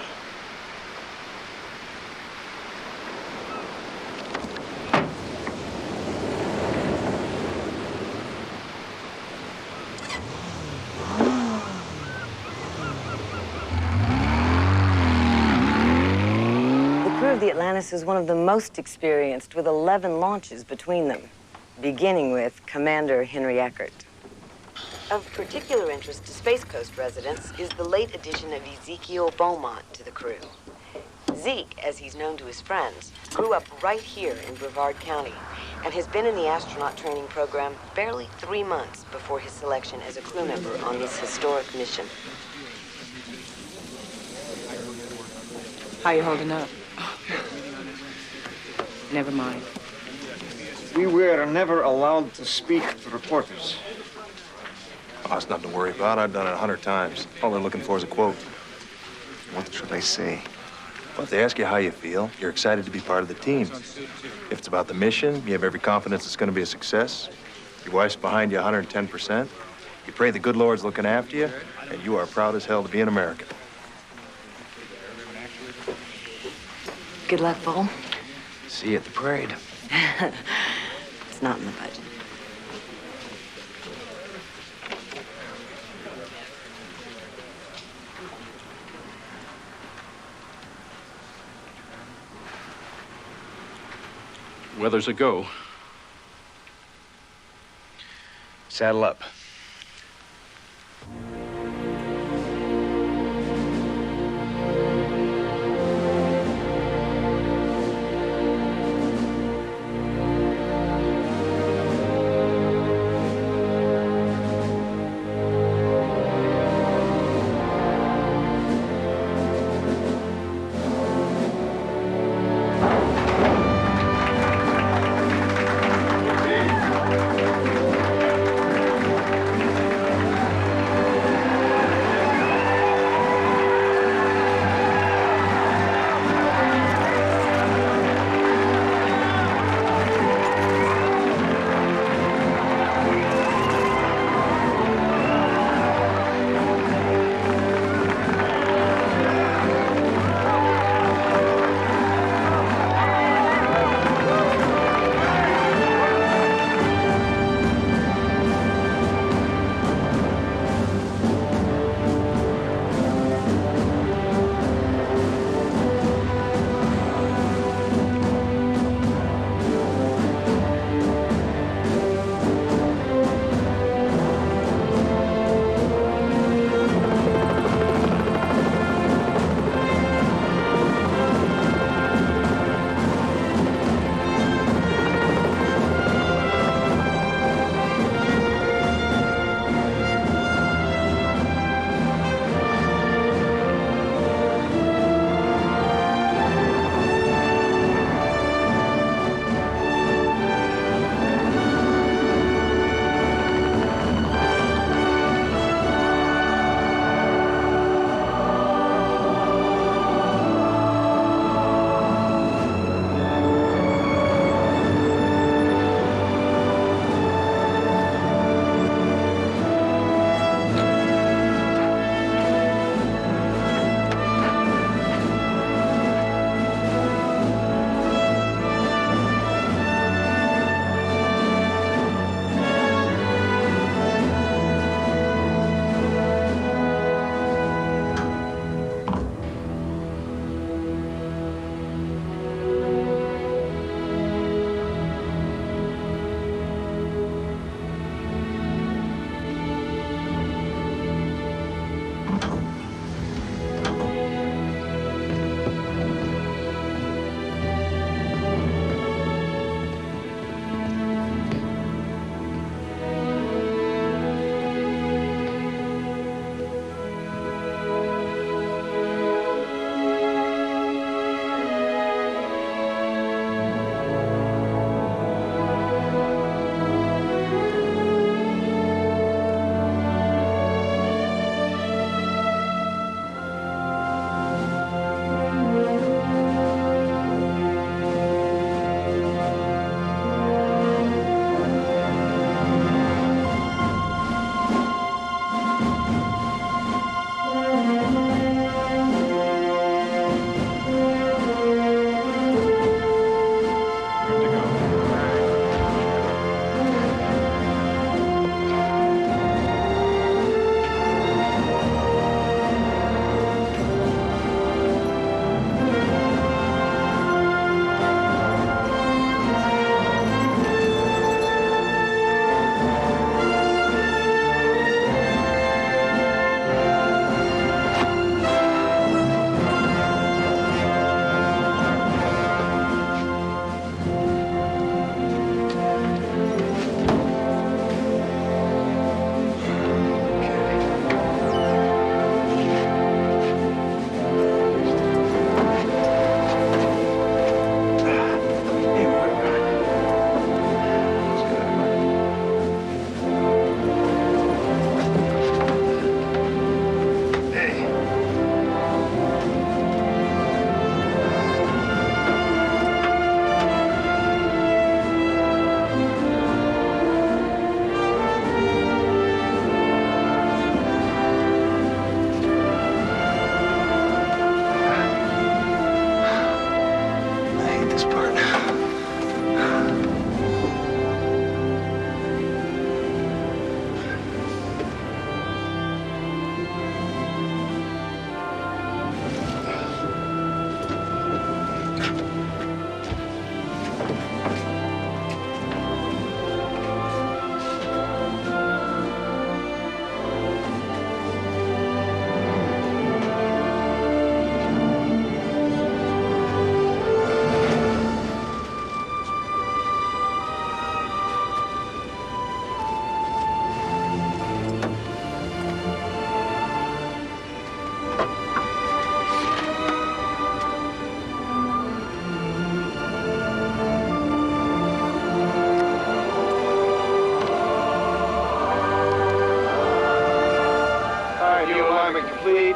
The Atlantis is one of the most experienced, with 11 launches between them, beginning with Commander Henry Eckert. Of particular interest to Space Coast residents is the late addition of Ezekiel Beaumont to the crew. Zeke, as he's known to his friends, grew up right here in Brevard County and has been in the astronaut training program barely 3 months before his selection as a crew member on this historic mission. How you holding up? Never mind. We were never allowed to speak to reporters. Oh, that's nothing to worry about. I've done it 100 times. All they're looking for is a quote. What should I say? Well, if they ask you how you feel, you're excited to be part of the team. If it's about the mission, you have every confidence it's going to be a success. Your wife's behind you 110%. You pray the good Lord's looking after you, and you are proud as hell to be an American. Good luck, Bull. See you at the parade. It's not in the budget. Weather's a go. Saddle up.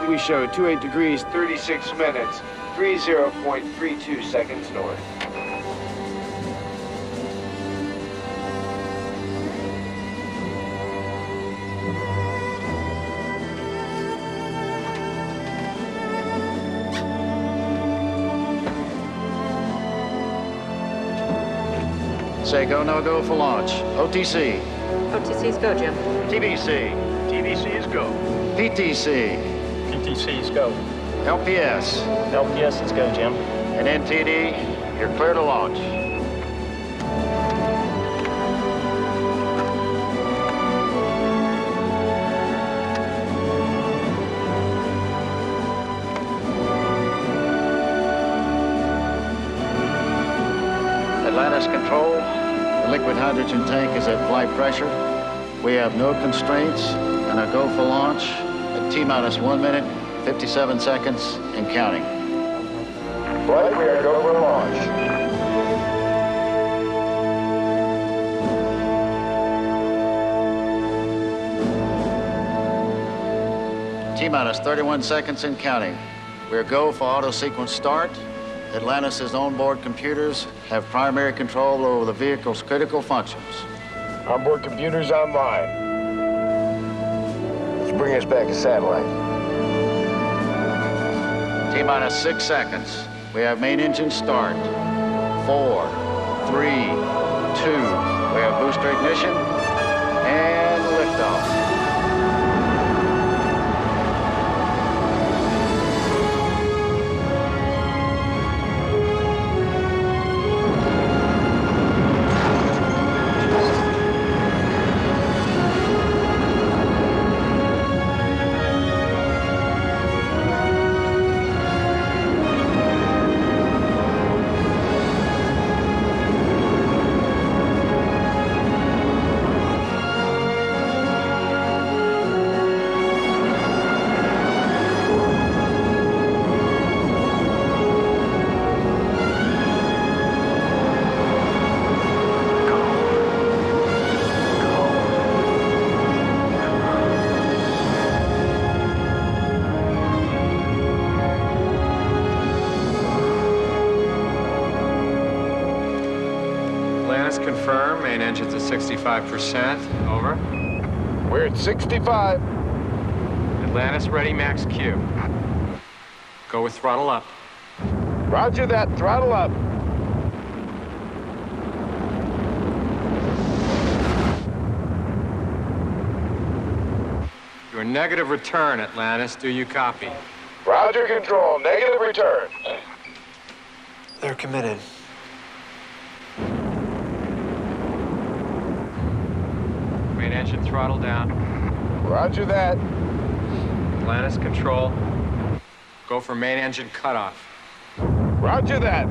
Speed we show 28 degrees, 36 minutes, 30.32 seconds north. Say go, no go for launch. OTC. OTC's go, Jim. TBC. TBC is go. PTC. PTC is go. LPS. LPS is go, Jim. And NTD, you're clear to launch. Atlantis Control, the liquid hydrogen tank is at flight pressure. We have no constraints and are go for launch at T-minus 1 minute, 57 seconds and counting. Flight, we are go for launch. T-minus 31 seconds and counting. We're go for auto sequence start. Atlantis' onboard computers have primary control over the vehicle's critical functions. Onboard computers online. Let's bring us back to satellite. T-minus 6 seconds. We have main engine start. 4, 3, 2. We have booster ignition and liftoff. Confirm, main engine's at 65%, over. We're at 65. Atlantis ready, max Q. Go with throttle up. Roger that, throttle up. Your negative return, Atlantis, do you copy? Roger, control, negative return. They're committed. Main engine throttle down. Roger that. Atlantis control. Go for main engine cutoff. Roger that.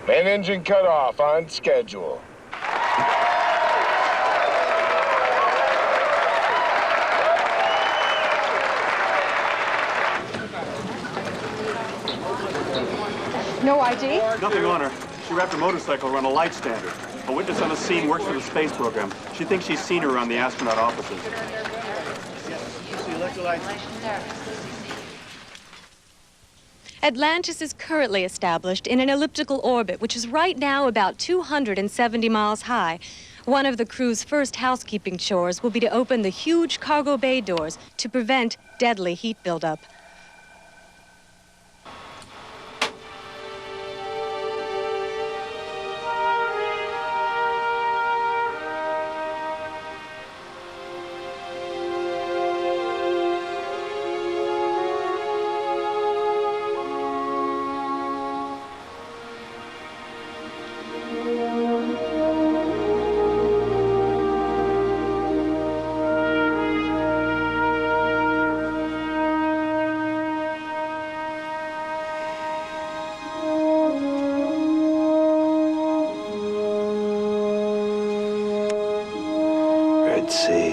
Main engine cutoff on schedule. No ID? Nothing on her. She wrapped her motorcycle around a light standard. A witness on the scene works for the space program. She thinks she's seen her around the astronaut offices. Atlantis is currently established in an elliptical orbit, which is right now about 270 miles high. One of the crew's first housekeeping chores will be to open the huge cargo bay doors to prevent deadly heat buildup. Red Sea.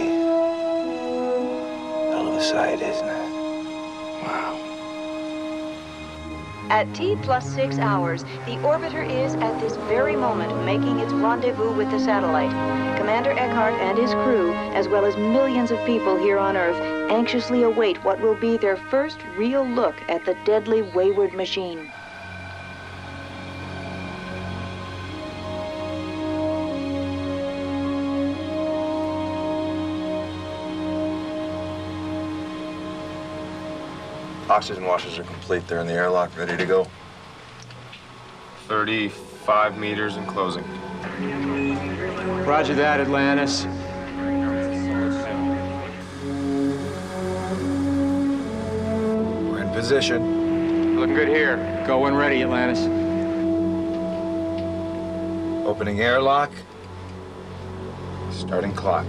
Hell of a sight, isn't it? Wow. At T+6 hours, the orbiter is at this very moment making its rendezvous with the satellite. Commander Eckhart and his crew, as well as millions of people here on Earth, anxiously await what will be their first real look at the deadly wayward machine. Oxygen washers are complete. They're in the airlock, ready to go. 35 meters and closing. Roger that, Atlantis. We're in position. Looking good here. Go when ready, Atlantis. Opening airlock. Starting clock.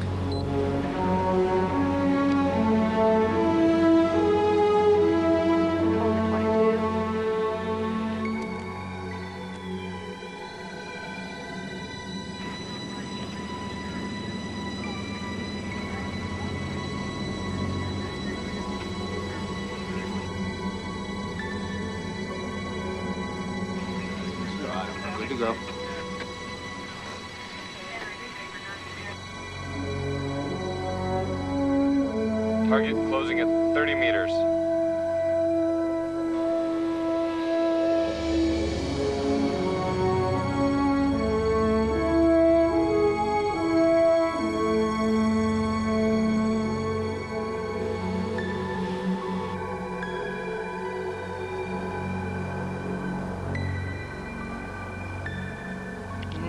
Good to go. Target closing at 30 meters.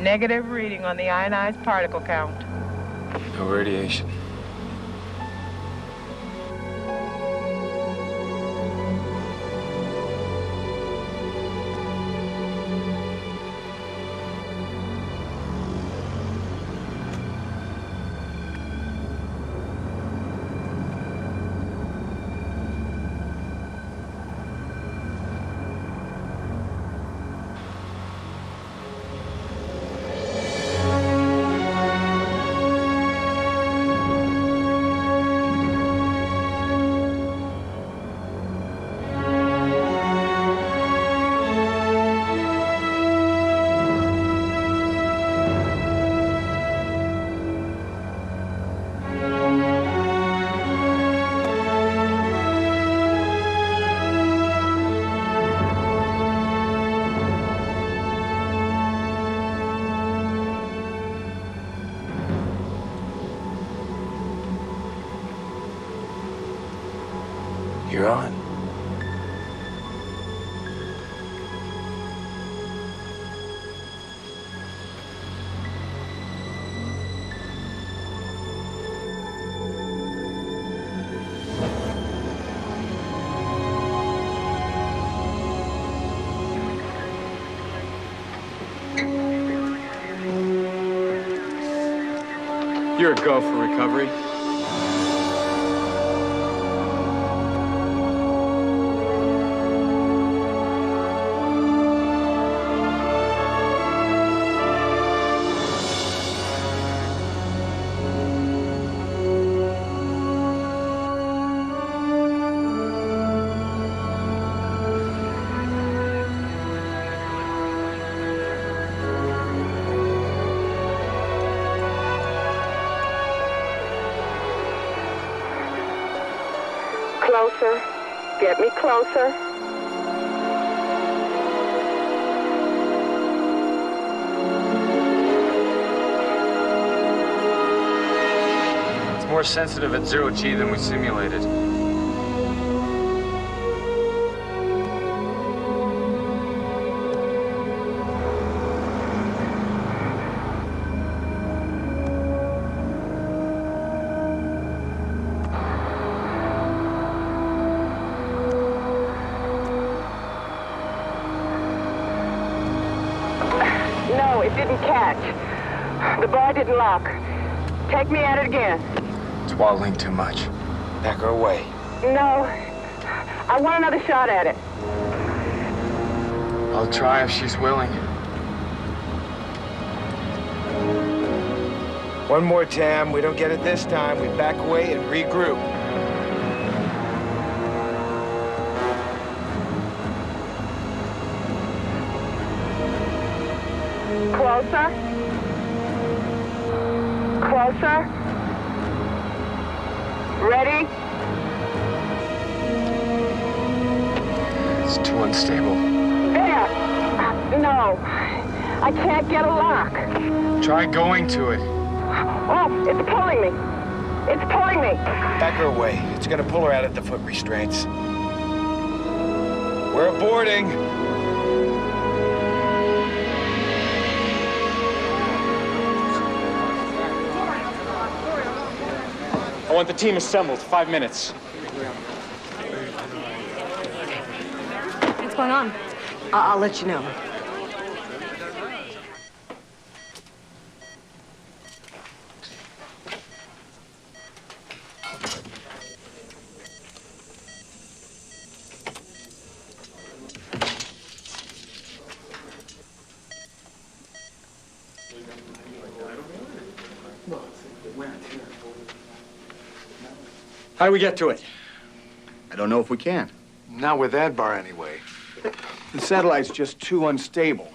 Negative reading on the ionized particle count. No radiation. You're on. You're a go for recovery. Closer. Get me closer. It's more sensitive at 0G than we simulated. No, it didn't catch. The bar didn't lock. Take me at it again. Swaddling too much. Back her away. No. I want another shot at it. I'll try if she's willing. One more, Tam. We don't get it this time. We back away and regroup. Closer. Closer. Ready? It's too unstable. There. No. I can't get a lock. Try going to it. Oh, it's pulling me. It's pulling me. Back her away. It's gonna pull her out at the foot restraints. We're boarding. I want the team assembled. 5 minutes. What's going on? I'll let you know. How do we get to it? I don't know if we can. Not with that bar, anyway. The satellite's just too unstable.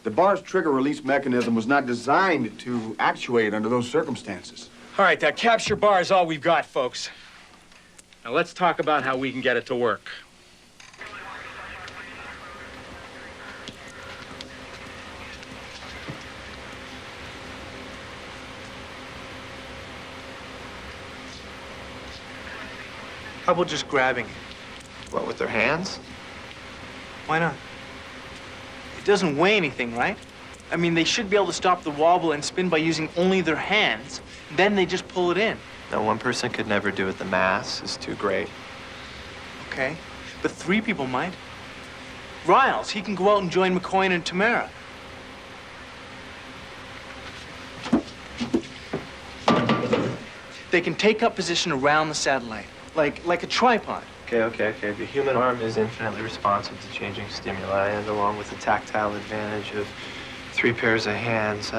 The bar's trigger release mechanism was not designed to actuate under those circumstances. All right, that capture bar is all we've got, folks. Now let's talk about how we can get it to work. How about just grabbing it? What, with their hands? Why not? It doesn't weigh anything, right? I mean, they should be able to stop the wobble and spin by using only their hands. Then they just pull it in. No, one person could never do it. The mass is too great. Okay, but 3 people might. Riles, he can go out and join McCoy and Tamara. They can take up position around the satellite, like a tripod. Okay. The human arm is infinitely responsive to changing stimuli, and along with the tactile advantage of 3 pairs of hands,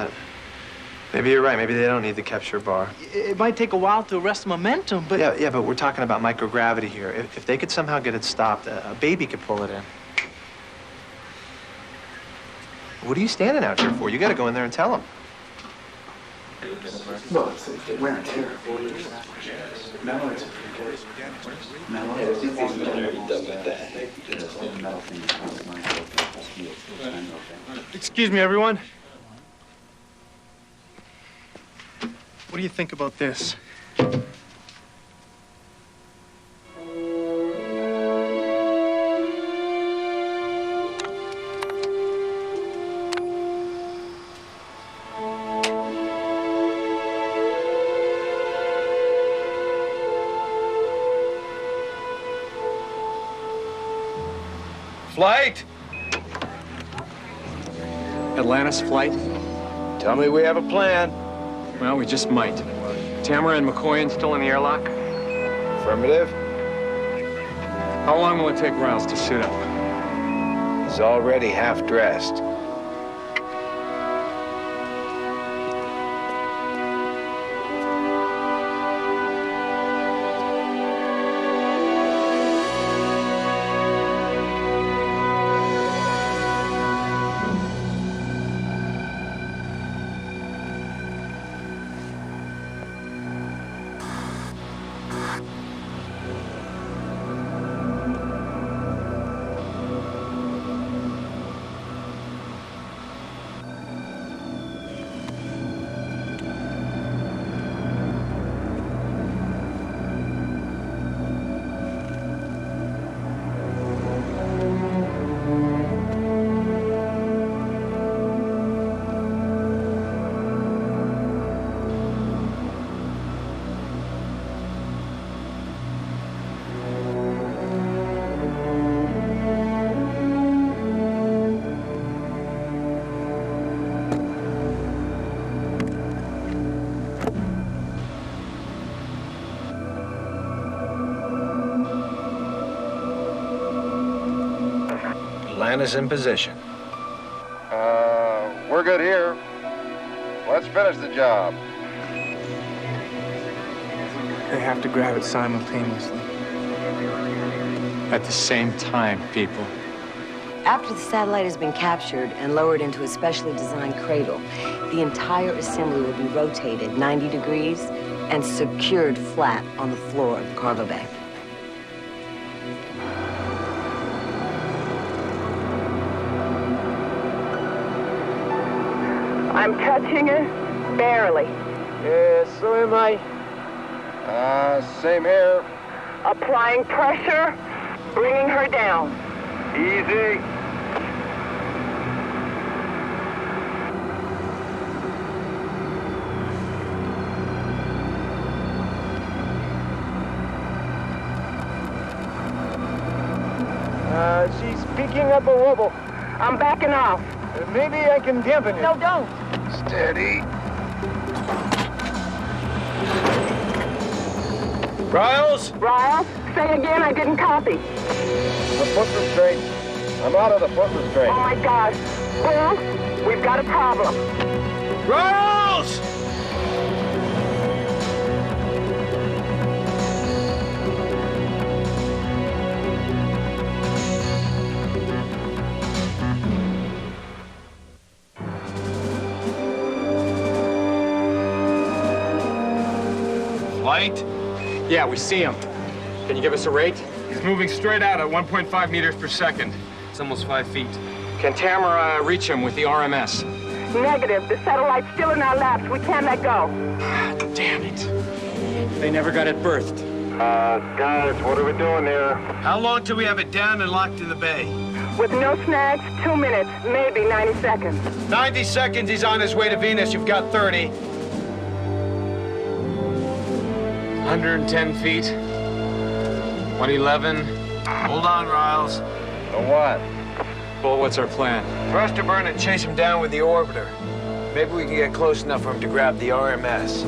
maybe you're right. Maybe they don't need the capture bar. It might take a while to arrest momentum, but... Yeah, but we're talking about microgravity here. If they could somehow get it stopped, a baby could pull it in. What are you standing out here for? You gotta go in there and tell them. Well, it's wear and tear. Now it's Excuse me, everyone. What do you think about this? Flight! Atlantis flight? Tell me we have a plan. Well, we just might. Tamara and McCoy still in the airlock? Affirmative. How long will it take Riles to suit up? He's already half dressed. Atlantis in position. We're good here. Let's finish the job. They have to grab it simultaneously. At the same time, people. After the satellite has been captured and lowered into a specially designed cradle, the entire assembly will be rotated 90 degrees and secured flat on the floor of the cargo bay. I'm touching her, barely. Yes, so am I. Same here. Applying pressure, bringing her down. Easy. She's picking up a wobble. I'm backing off. Maybe I can dampen it. No, don't. Steady. Riles? Riles, say again, I didn't copy. The foot restraint. I'm out of the foot restraint. Oh my God. Well, we've got a problem. Riles! Light? Yeah, we see him. Can you give us a rate? He's moving straight out at 1.5 meters per second. It's almost 5 feet. Can Tamara reach him with the RMS? Negative. The satellite's still in our laps. We can't let go. Damn it. They never got it berthed. Guys, what are we doing here? How long till we have it down and locked in the bay? With no snags, 2 minutes, maybe 90 seconds. 90 seconds, he's on his way to Venus. You've got 30. 110 feet. 111. Hold on, Riles. So what? Well, what's our plan? Thrust to burn and chase him down with the orbiter. Maybe we can get close enough for him to grab the RMS.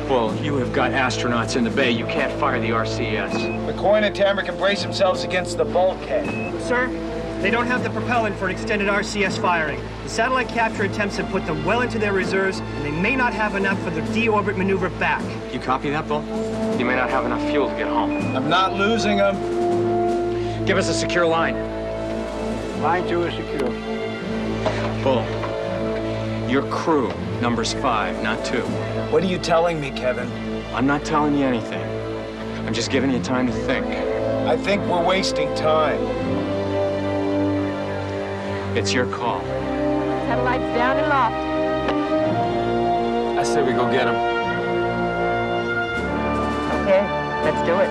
Well, you have got astronauts in the bay. You can't fire the RCS. McCoy and Tamara can brace themselves against the bulkhead. Sir, they don't have the propellant for an extended RCS firing. The satellite capture attempts have put them well into their reserves, and they may not have enough for the deorbit maneuver back. You copy that, Bull? You may not have enough fuel to get home. I'm not losing them. Give us a secure line. Line 2 is secure. Bull, your crew numbers 5, not 2. What are you telling me, Kevin? I'm not telling you anything. I'm just giving you time to think. I think we're wasting time. It's your call. Satellite's down and locked. I say we go get him. Okay, let's do it.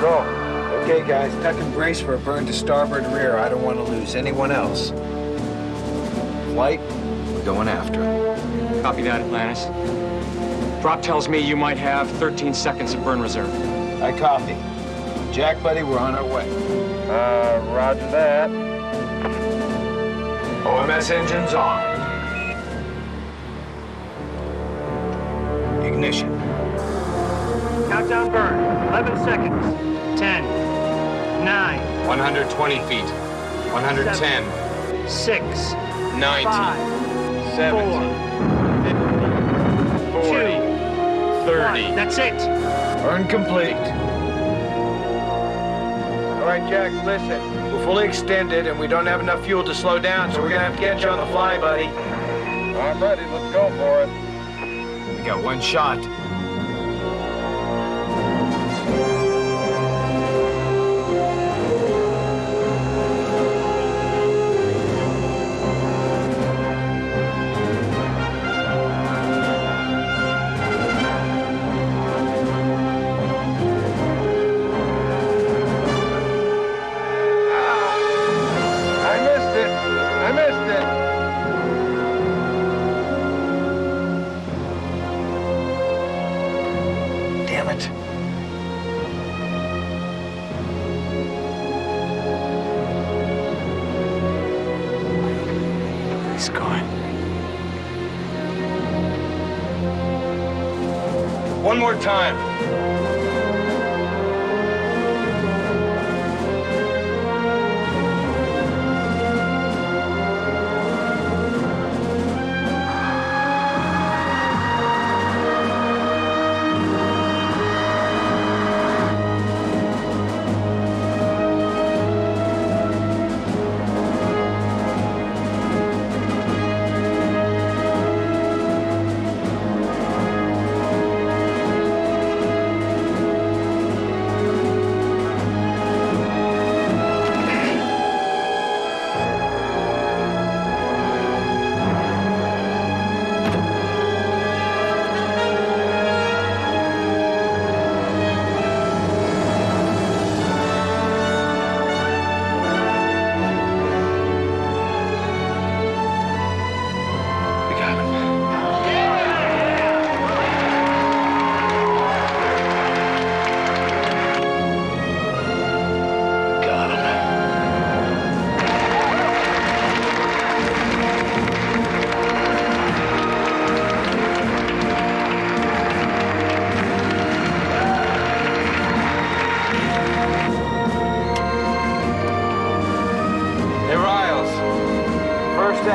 Go. Okay, guys, tuck and brace for a burn to starboard rear. I don't want to lose anyone else. Flight, we're going after him. Copy that, Atlantis. Drop tells me you might have 13 seconds of burn reserve. I copy. Jack, buddy, we're on our way. Roger that. OMS engines on. Ignition. Countdown burn. 11 seconds. 10, 9, 120 feet. 110. 7, 6, 90. 5, 70. 4, 40. 2, 30. 1. That's it. Burn complete. All right, Jack, listen. We're fully extended, and we don't have enough fuel to slow down, so we're gonna have to catch you on the fly, buddy. I'm ready. Let's go for it. We got one shot. One more time.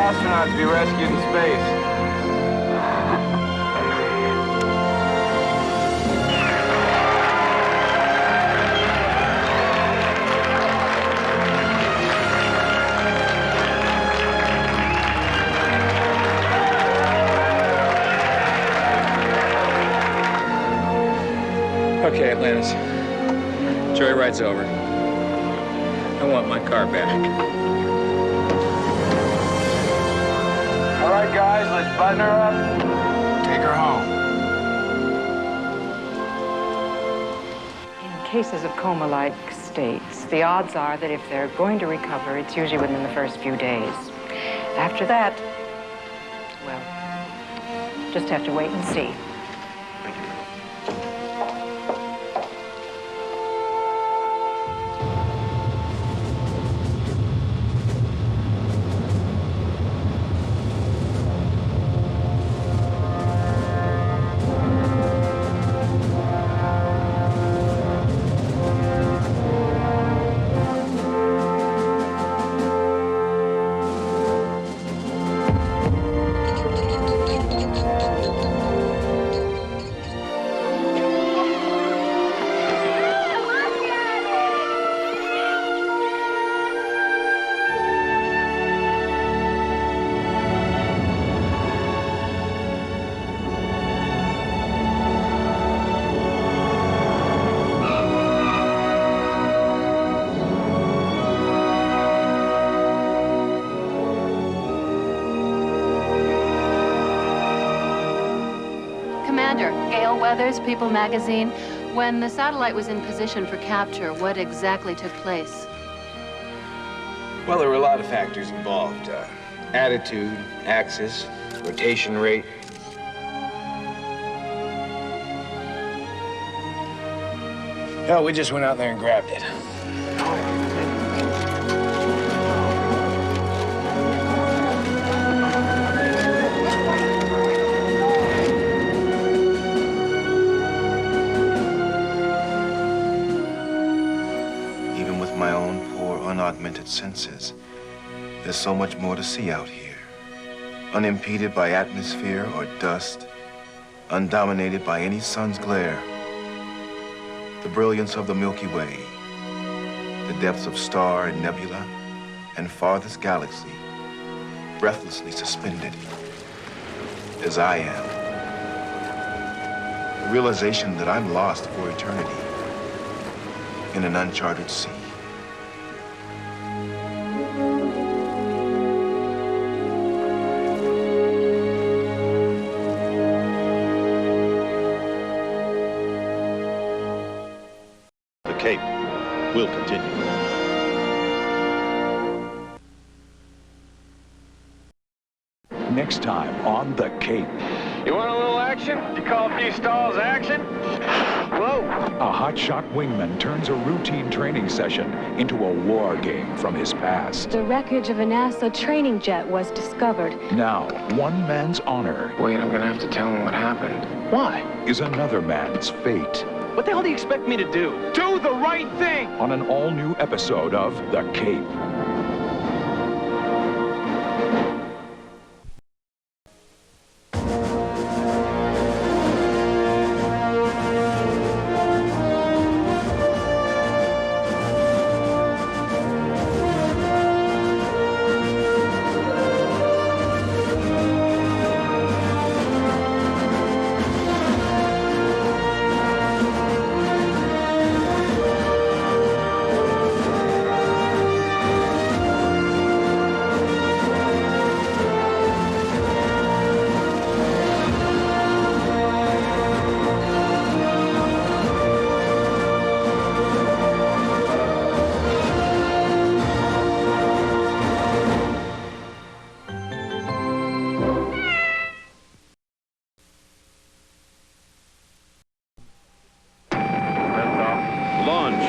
astronaut to be rescued in space. Okay, Atlantis. Joyride's over. I want my car back. All right, guys, let's button her up. Take her home. In cases of coma-like states, the odds are that if they're going to recover, it's usually within the first few days. After that, well, just have to wait and see. Weathers, People magazine. When the satellite was in position for capture, what exactly took place? Well, there were a lot of factors involved. Attitude, axis, rotation rate. Hell, we just went out there and grabbed it. Unaugmented senses. There's so much more to see out here. Unimpeded by atmosphere or dust, undominated by any sun's glare. The brilliance of the Milky Way, the depths of star and nebula, and farthest galaxy, breathlessly suspended, as I am. The realization that I'm lost for eternity in an uncharted sea. Will continue. Next time on The Cape. You want a little action? You call a few stalls action? Whoa! A hotshot wingman turns a routine training session into a war game from his past. The wreckage of a NASA training jet was discovered. Now, one man's honor. Wait, I'm gonna have to tell him what happened. Why? Is another man's fate. What the hell do you expect me to do? Do the right thing! On an all-new episode of The Cape.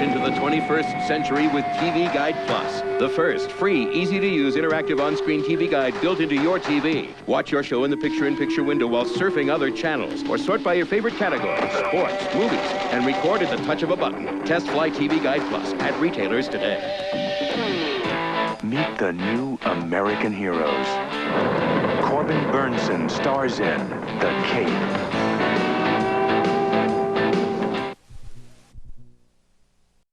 Into the 21st century with TV Guide Plus, the first free, easy-to-use interactive on-screen TV guide built into your TV. Watch your show in the picture-in-picture window while surfing other channels, or sort by your favorite categories, sports, movies, and record at the touch of a button. Test Fly TV Guide Plus at retailers today. Meet the new American heroes. Corbin Bernsen stars in The Cape.